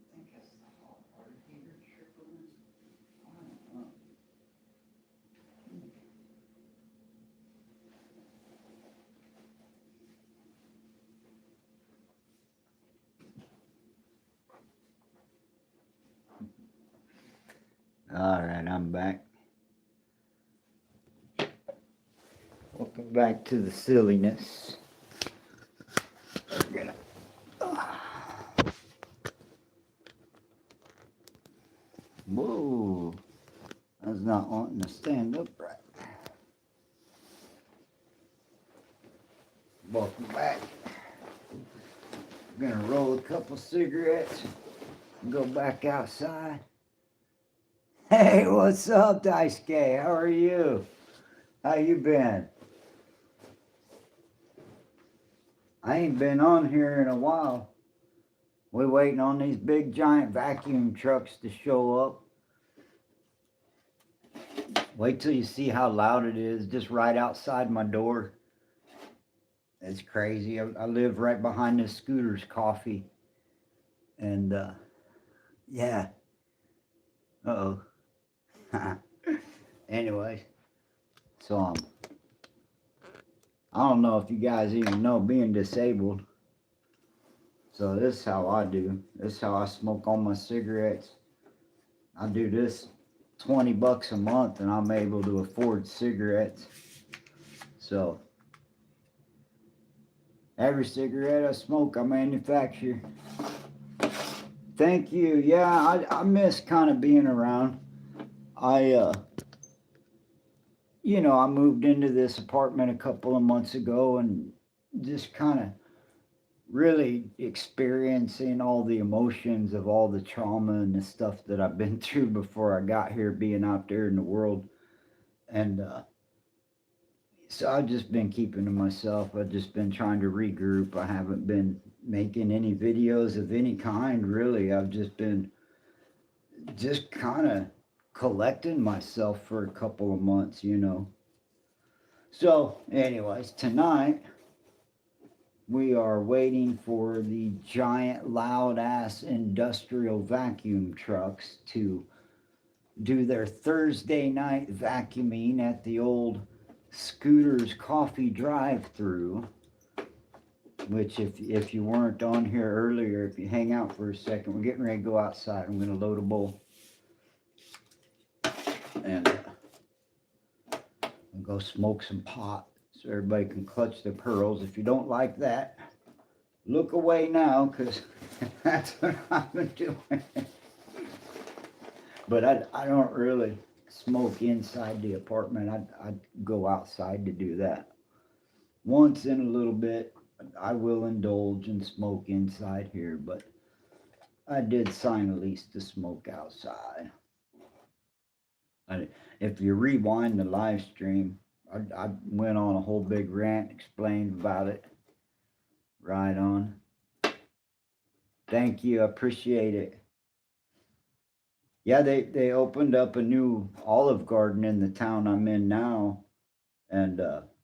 I think that's the hot water heater trickling. I don't know. All right, I'm back. Welcome back to the silliness. We're gonna. Whoa, I was not wanting to stand upright. Welcome back. We're gonna roll a couple cigarettes and go back outside. Hey, what's up, Daisuke? How are you? How you been? I ain't been on here in a while. We're waiting on these big giant vacuum trucks to show up. Wait till you see how loud it is just right outside my door. It's crazy. I live right behind this Scooter's Coffee. And yeah. Uh-oh. Anyway, so I don't know if you guys even know being disabled. So this is how I do. This is how I smoke all my cigarettes. I do this $20 a month and I'm able to afford cigarettes. So every cigarette I smoke, I manufacture. Thank you. Yeah, I miss kind of being around. I I moved into this apartment a couple of months ago and just kind of really experiencing all the emotions of all the trauma and the stuff that I've been through before I got here, being out there in the world. And so I've just been keeping to myself. I've just been trying to regroup. I haven't been making any videos of any kind, really. I've just been just kind of collecting myself for a couple of months. So, anyways, tonight we are waiting for the giant, loud ass industrial vacuum trucks to do their Thursday night vacuuming at the old Scooter's Coffee drive-through. Which, if you weren't on here earlier, if you hang out for a second, we're getting ready to go outside. I'm going to load a bowl and go smoke some pot so everybody can clutch their pearls. If you don't like that, look away now, because that's what I've been doing. But I don't really smoke inside the apartment. I'd go outside to do that. Once in a little bit, I will indulge and smoke inside here, but I did sign a lease to smoke outside. If you rewind the live stream, I went on a whole big rant, explained about it. Right on. Thank you. I appreciate it. Yeah, they opened up a new Olive Garden in the town I'm in now, and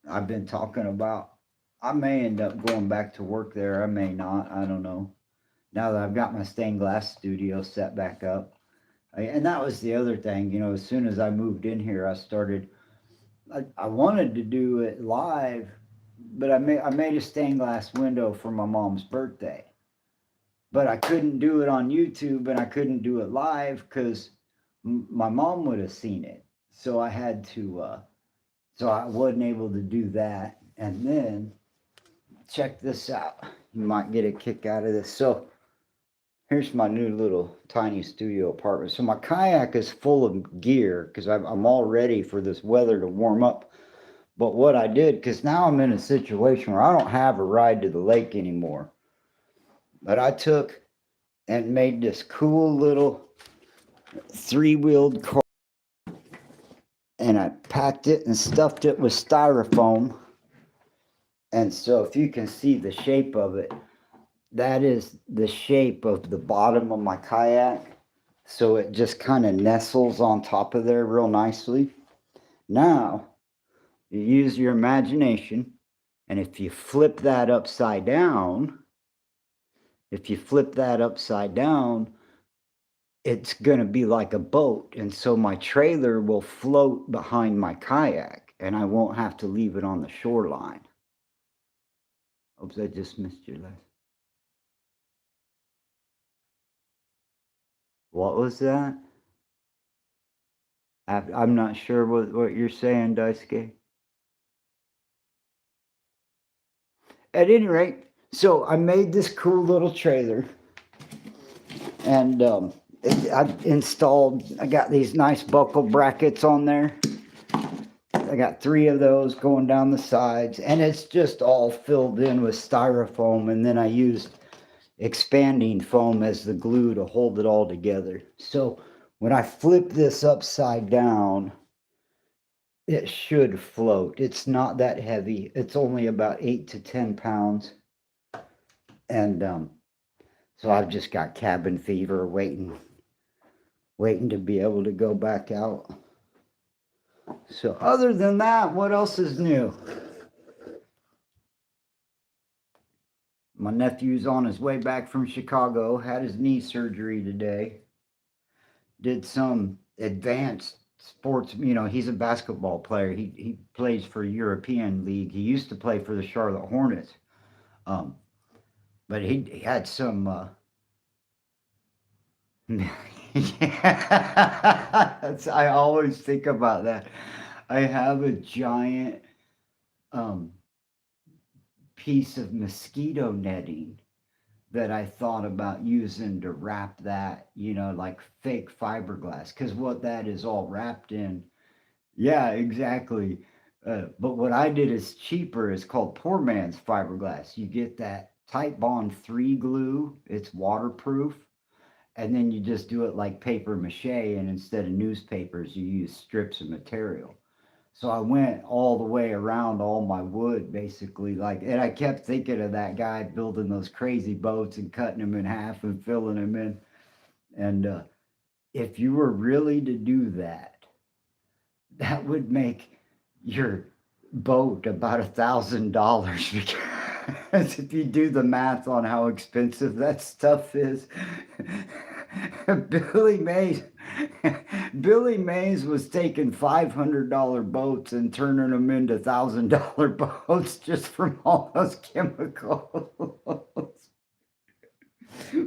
I've been talking about. I may end up going back to work there. I may not. I don't know. Now that I've got my stained glass studio set back up, and that was the other thing. You know, as soon as I moved in here, I started. I wanted to do it live, but I made a stained glass window for my mom's birthday, but I couldn't do it on YouTube and I couldn't do it live because my mom would have seen it. So I had to, so I wasn't able to do that. And then check this out. You might get a kick out of this. So here's my new little tiny studio apartment. So my kayak is full of gear because I'm all ready for this weather to warm up. But what I did, because now I'm in a situation where I don't have a ride to the lake anymore. But I took and made this cool little three-wheeled car, and I packed it and stuffed it with styrofoam. And so if you can see the shape of it, that is the shape of the bottom of my kayak. So it just kind of nestles on top of there real nicely. Now, you use your imagination, and if you flip that upside down, it's going to be like a boat. And so my trailer will float behind my kayak and I won't have to leave it on the shoreline. Oops, I just missed your last. What was that? I'm not sure what you're saying, Daisuke. At any rate, so I made this cool little trailer, and I got these nice buckle brackets on there. I got 3 of those going down the sides, and it's just all filled in with styrofoam, and then I used expanding foam as the glue to hold it all together. So when I flip this upside down, it should float. It's not that heavy. It's only about 8 to 10 pounds. And so I've just got cabin fever waiting to be able to go back out. So other than that, what else is new? My nephew's on his way back from Chicago, had his knee surgery today. Did some advanced sports, you know, he's a basketball player. He plays for European League. He used to play for the Charlotte Hornets. But he had some I always think about that. I have a giant piece of mosquito netting that I thought about using to wrap that, you know, like fake fiberglass, because what that is all wrapped in. Yeah, exactly. But what I did is cheaper. It's called poor man's fiberglass. You get that Type Bond 3 glue. It's waterproof. And then you just do it like paper mache, and instead of newspapers, you use strips of material. So I went all the way around all my wood, basically, like, and I kept thinking of that guy building those crazy boats and cutting them in half and filling them in. And if you were really to do that, that would make your boat about $1,000 because if you do the math on how expensive that stuff is, Billy Mays Billy Mays was taking $500 boats and turning them into $1,000 boats just from all those chemicals.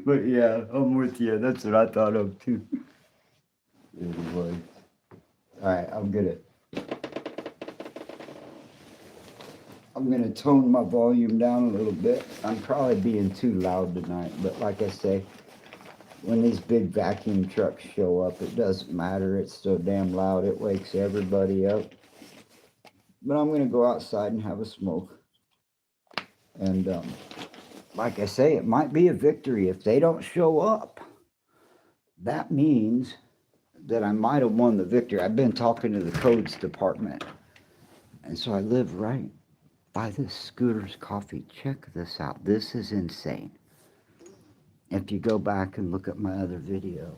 But yeah, I'm with you. That's what I thought of too. Anyway. All right, I'm gonna tone my volume down a little bit. I'm probably being too loud tonight, but like I say, when these big vacuum trucks show up, it doesn't matter. It's so damn loud, it wakes everybody up. But I'm gonna go outside and have a smoke. And like I say, it might be a victory if they don't show up. That means that I might have won the victory. I've been talking to the codes department. And so I live right by this Scooter's Coffee. Check this out. This is insane. If you go back and look at my other video,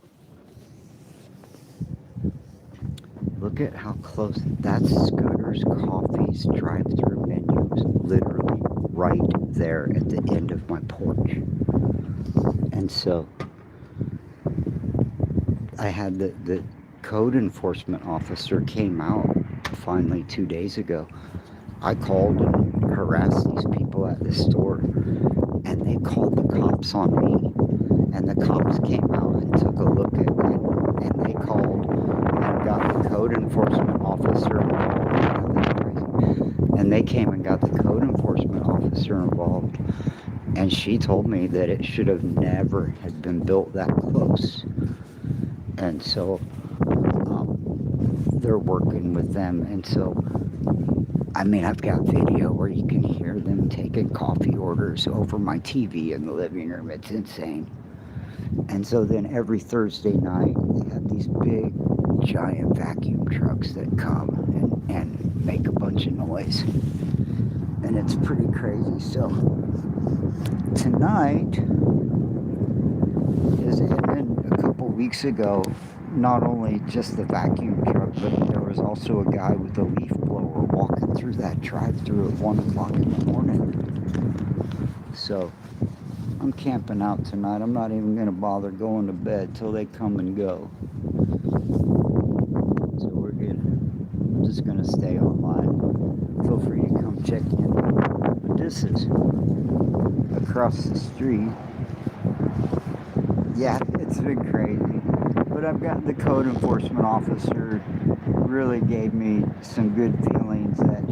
look at how close. That's Scooter's Coffee's drive-through menu is literally right there at the end of my porch. And so I had the code enforcement officer came out finally 2 days ago. I called and harassed these people at the store, and they called the cops on me. And the cops came out and took a look at it, and they called and got the code enforcement officer involved. And they came and got the code enforcement officer involved. And she told me that it should have never had been built that close. And so they're working with them. And so, I mean, I've got video where you can hear them taking coffee orders over my TV in the living room. It's insane. And so then every Thursday night, they have these big, giant vacuum trucks that come and make a bunch of noise. And it's pretty crazy. So tonight and then a couple weeks ago, not only just the vacuum truck, but there was also a guy with a leaf blower walking through that drive-through at 1 o'clock in the morning. So I'm camping out tonight. I'm not even going to bother going to bed till they come and go. So I'm just going to stay online. Feel free to come check in. But this is across the street. Yeah, it's been crazy. But I've got the code enforcement officer really gave me some good feelings that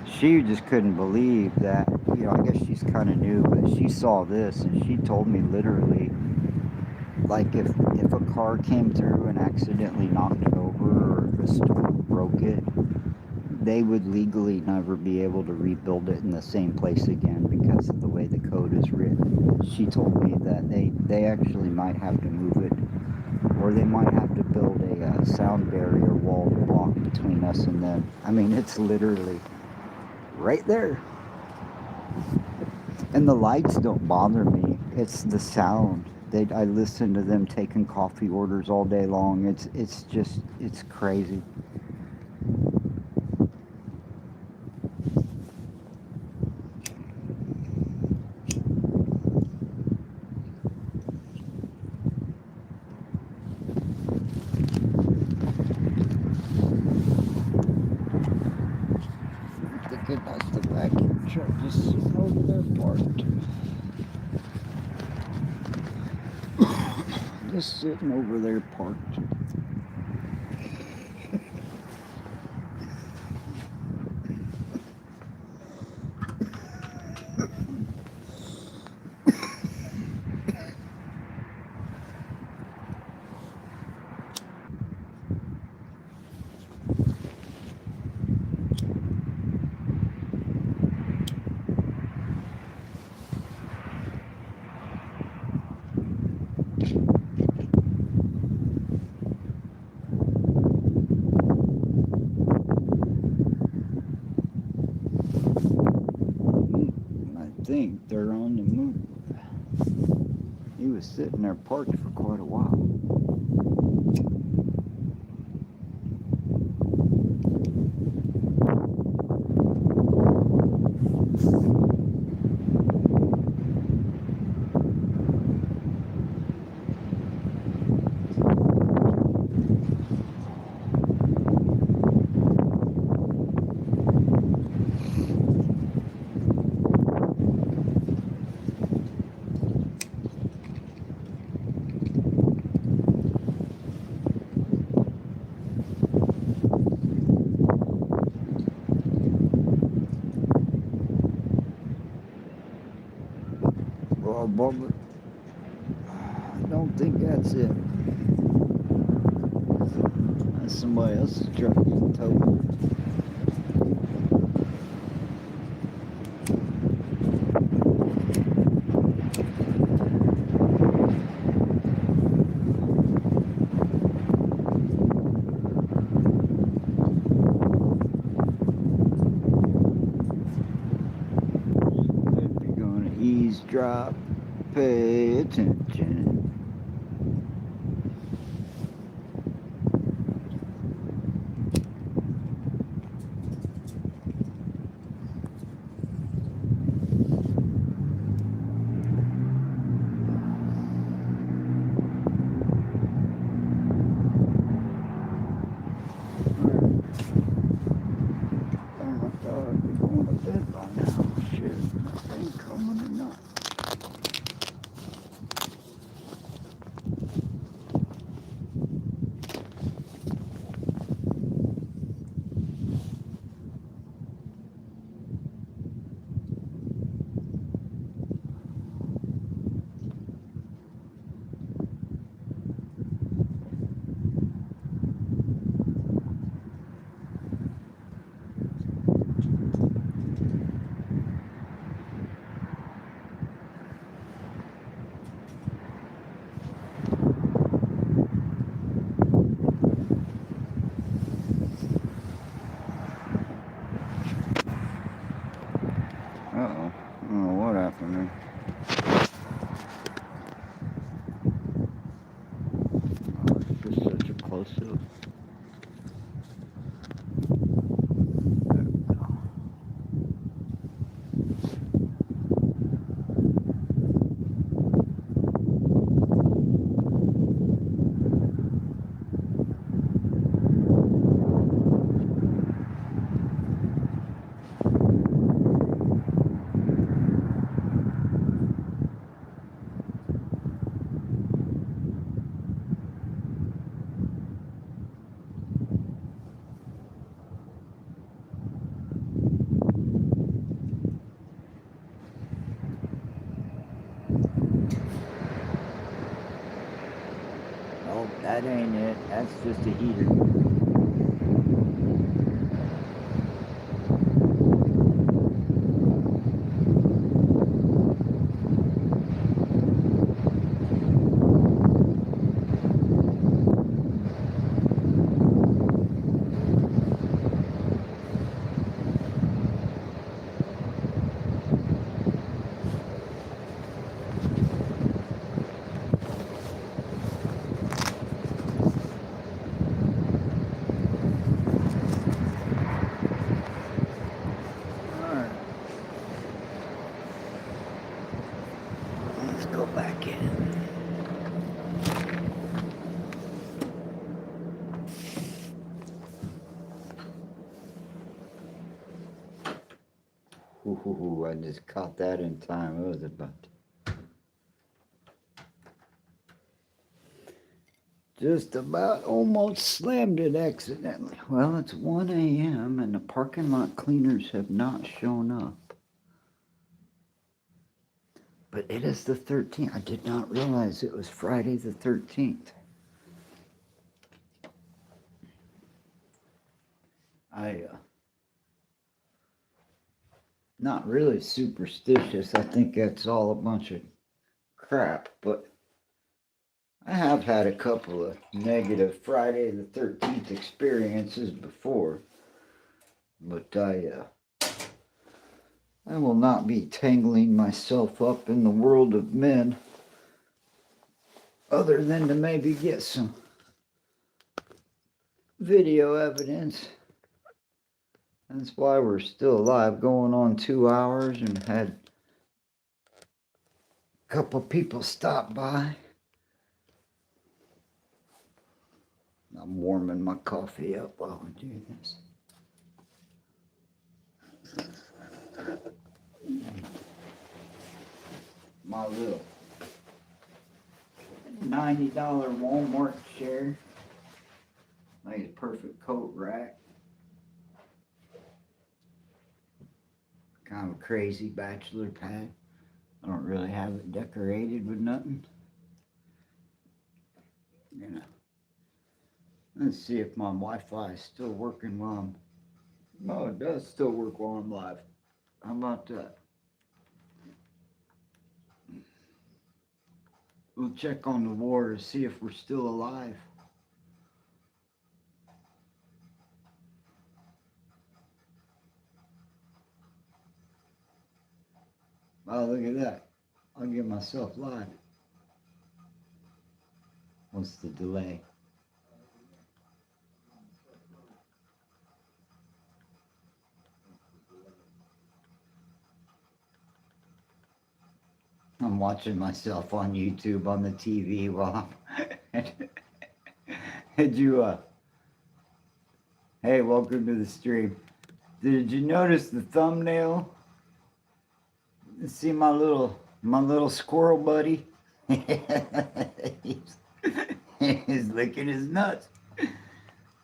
she just couldn't believe that, I guess she's kind of new, but she saw this and she told me literally, like if a car came through and accidentally knocked it over or if a storm broke it, they would legally never be able to rebuild it in the same place again because of the way the code is written. She told me that they actually might have to move it, or they might have to build a sound barrier wall to block between us and them. I mean, it's literally right there. And the lights don't bother me. It's the sound. I listen to them taking coffee orders all day long. It's crazy. That's the vacuum truck just sitting over there parked. Just sitting over there parked. I think they're on the move. He was sitting there parked for quite a while. Well, Bubba, I don't think that's it. That's somebody else's truck getting towed. drop. Pay attention. Uh-oh. I don't know what happened there. Oh, it's just such a close-up. Oh, that ain't it. That's just a heater. Alright. Let's go back in. Ooh, I just caught that in time. It was about just about almost slammed it accidentally. Well, it's 1 a.m. and the parking lot cleaners have not shown up. But it is the 13th. I did not realize it was Friday the 13th. Not really superstitious. I think that's all a bunch of crap, but I have had a couple of negative Friday the 13th experiences before. But I will not be tangling myself up in the world of men other than to maybe get some video evidence. That's why we're still alive, going on 2 hours, and had a couple people stop by. I'm warming my coffee up while we do this. My little $90 Walmart chair. Made a perfect coat rack. Kind of a crazy bachelor pad. I don't really have it decorated with nothing. You know. Let's see if my Wi-Fi is still working while I'm... Oh, it does still work while I'm live. How about that? We'll check on the war to see if we're still alive. Oh, look at that. I'll get myself live. What's the delay? I'm watching myself on YouTube on the TV while I'm. Did you, hey, welcome to the stream. Did you notice the thumbnail? See my little squirrel buddy? He's licking his nuts.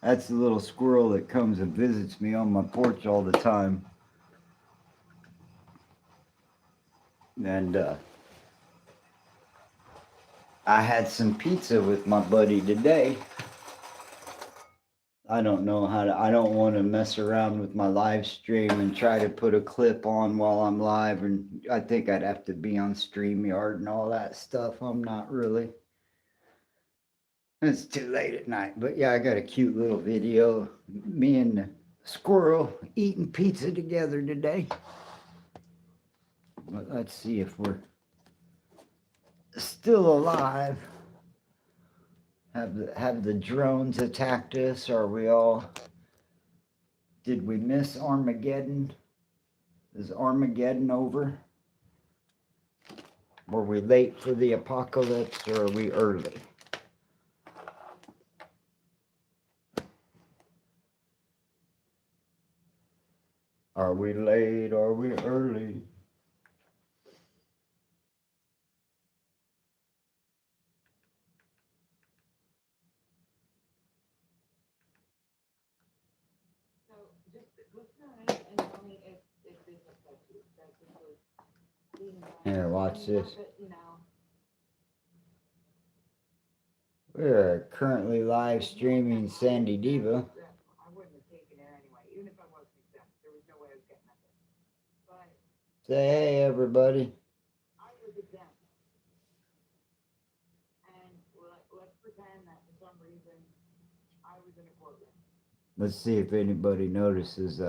That's the little squirrel that comes and visits me on my porch all the time. And I had some pizza with my buddy today. I don't know how to, I don't want to mess around with my live stream and try to put a clip on while I'm live. And I think I'd have to be on StreamYard and all that stuff. I'm not really. It's too late at night. But yeah, I got a cute little video. Me and the squirrel eating pizza together today. But let's see if we're still alive. Have the drones attacked us? Are we all? Did we miss Armageddon? Is Armageddon over? Were we late for the apocalypse or are we early? Are we late? Are we early? Here, watch this. We're currently live streaming Sandy Diva. Say hey, everybody. Let's see if anybody notices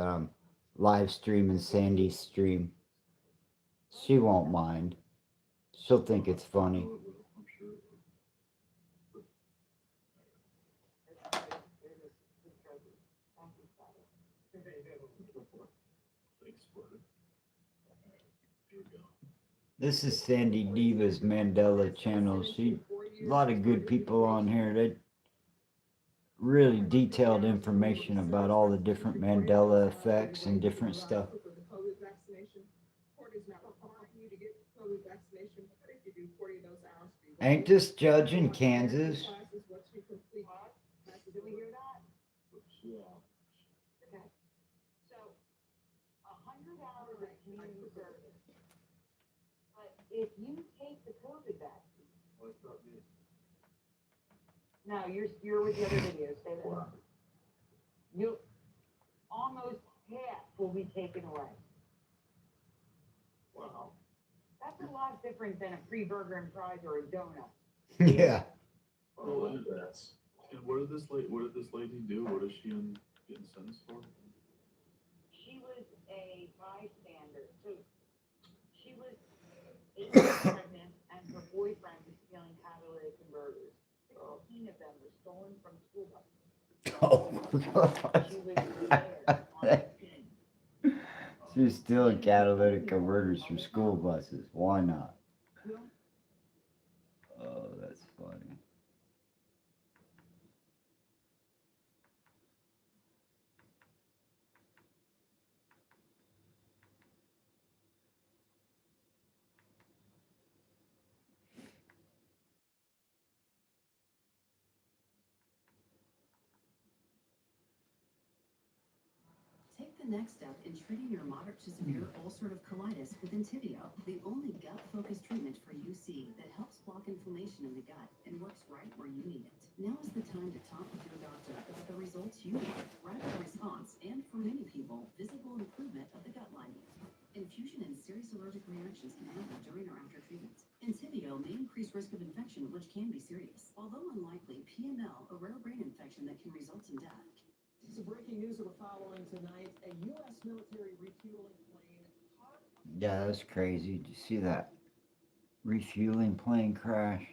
live streaming Sandy's stream. She won't mind. She'll think it's funny. This is Sandy Diva's Mandela channel. A lot of good people on here. They really detailed information about all the different Mandela effects and different stuff. Ain't this Judge in Kansas? If you take the COVID vaccine, now you're with the other videos, say that. You almost half will be taken away. Wow. That's a lot different than a free burger and fries or a donut. Yeah. Oh, and that's. And what did this lady do? What is she getting sentenced for? She was a bystander. So she was 8 months pregnant, and her boyfriend was stealing catalytic converters. 16 of them were stolen from school buses. Oh, she was there on the scene. She's stealing catalytic converters from school buses. Why not? Oh, that's funny. Take the next step in treating your moderate to severe ulcerative colitis with Entyvio, the only gut-focused treatment for UC that helps block inflammation in the gut and works right where you need it. Now is the time to talk with your doctor about the results you want, rapid response, and for many people, visible improvement of the gut lining. Infusion and serious allergic reactions can happen during or after treatment. Entyvio may increase risk of infection, which can be serious. Although unlikely, PML, a rare brain infection that can result in death. Some breaking news that we're following tonight. A U.S. military refueling plane. Yeah, that's crazy. Did you see that? Refueling plane crash.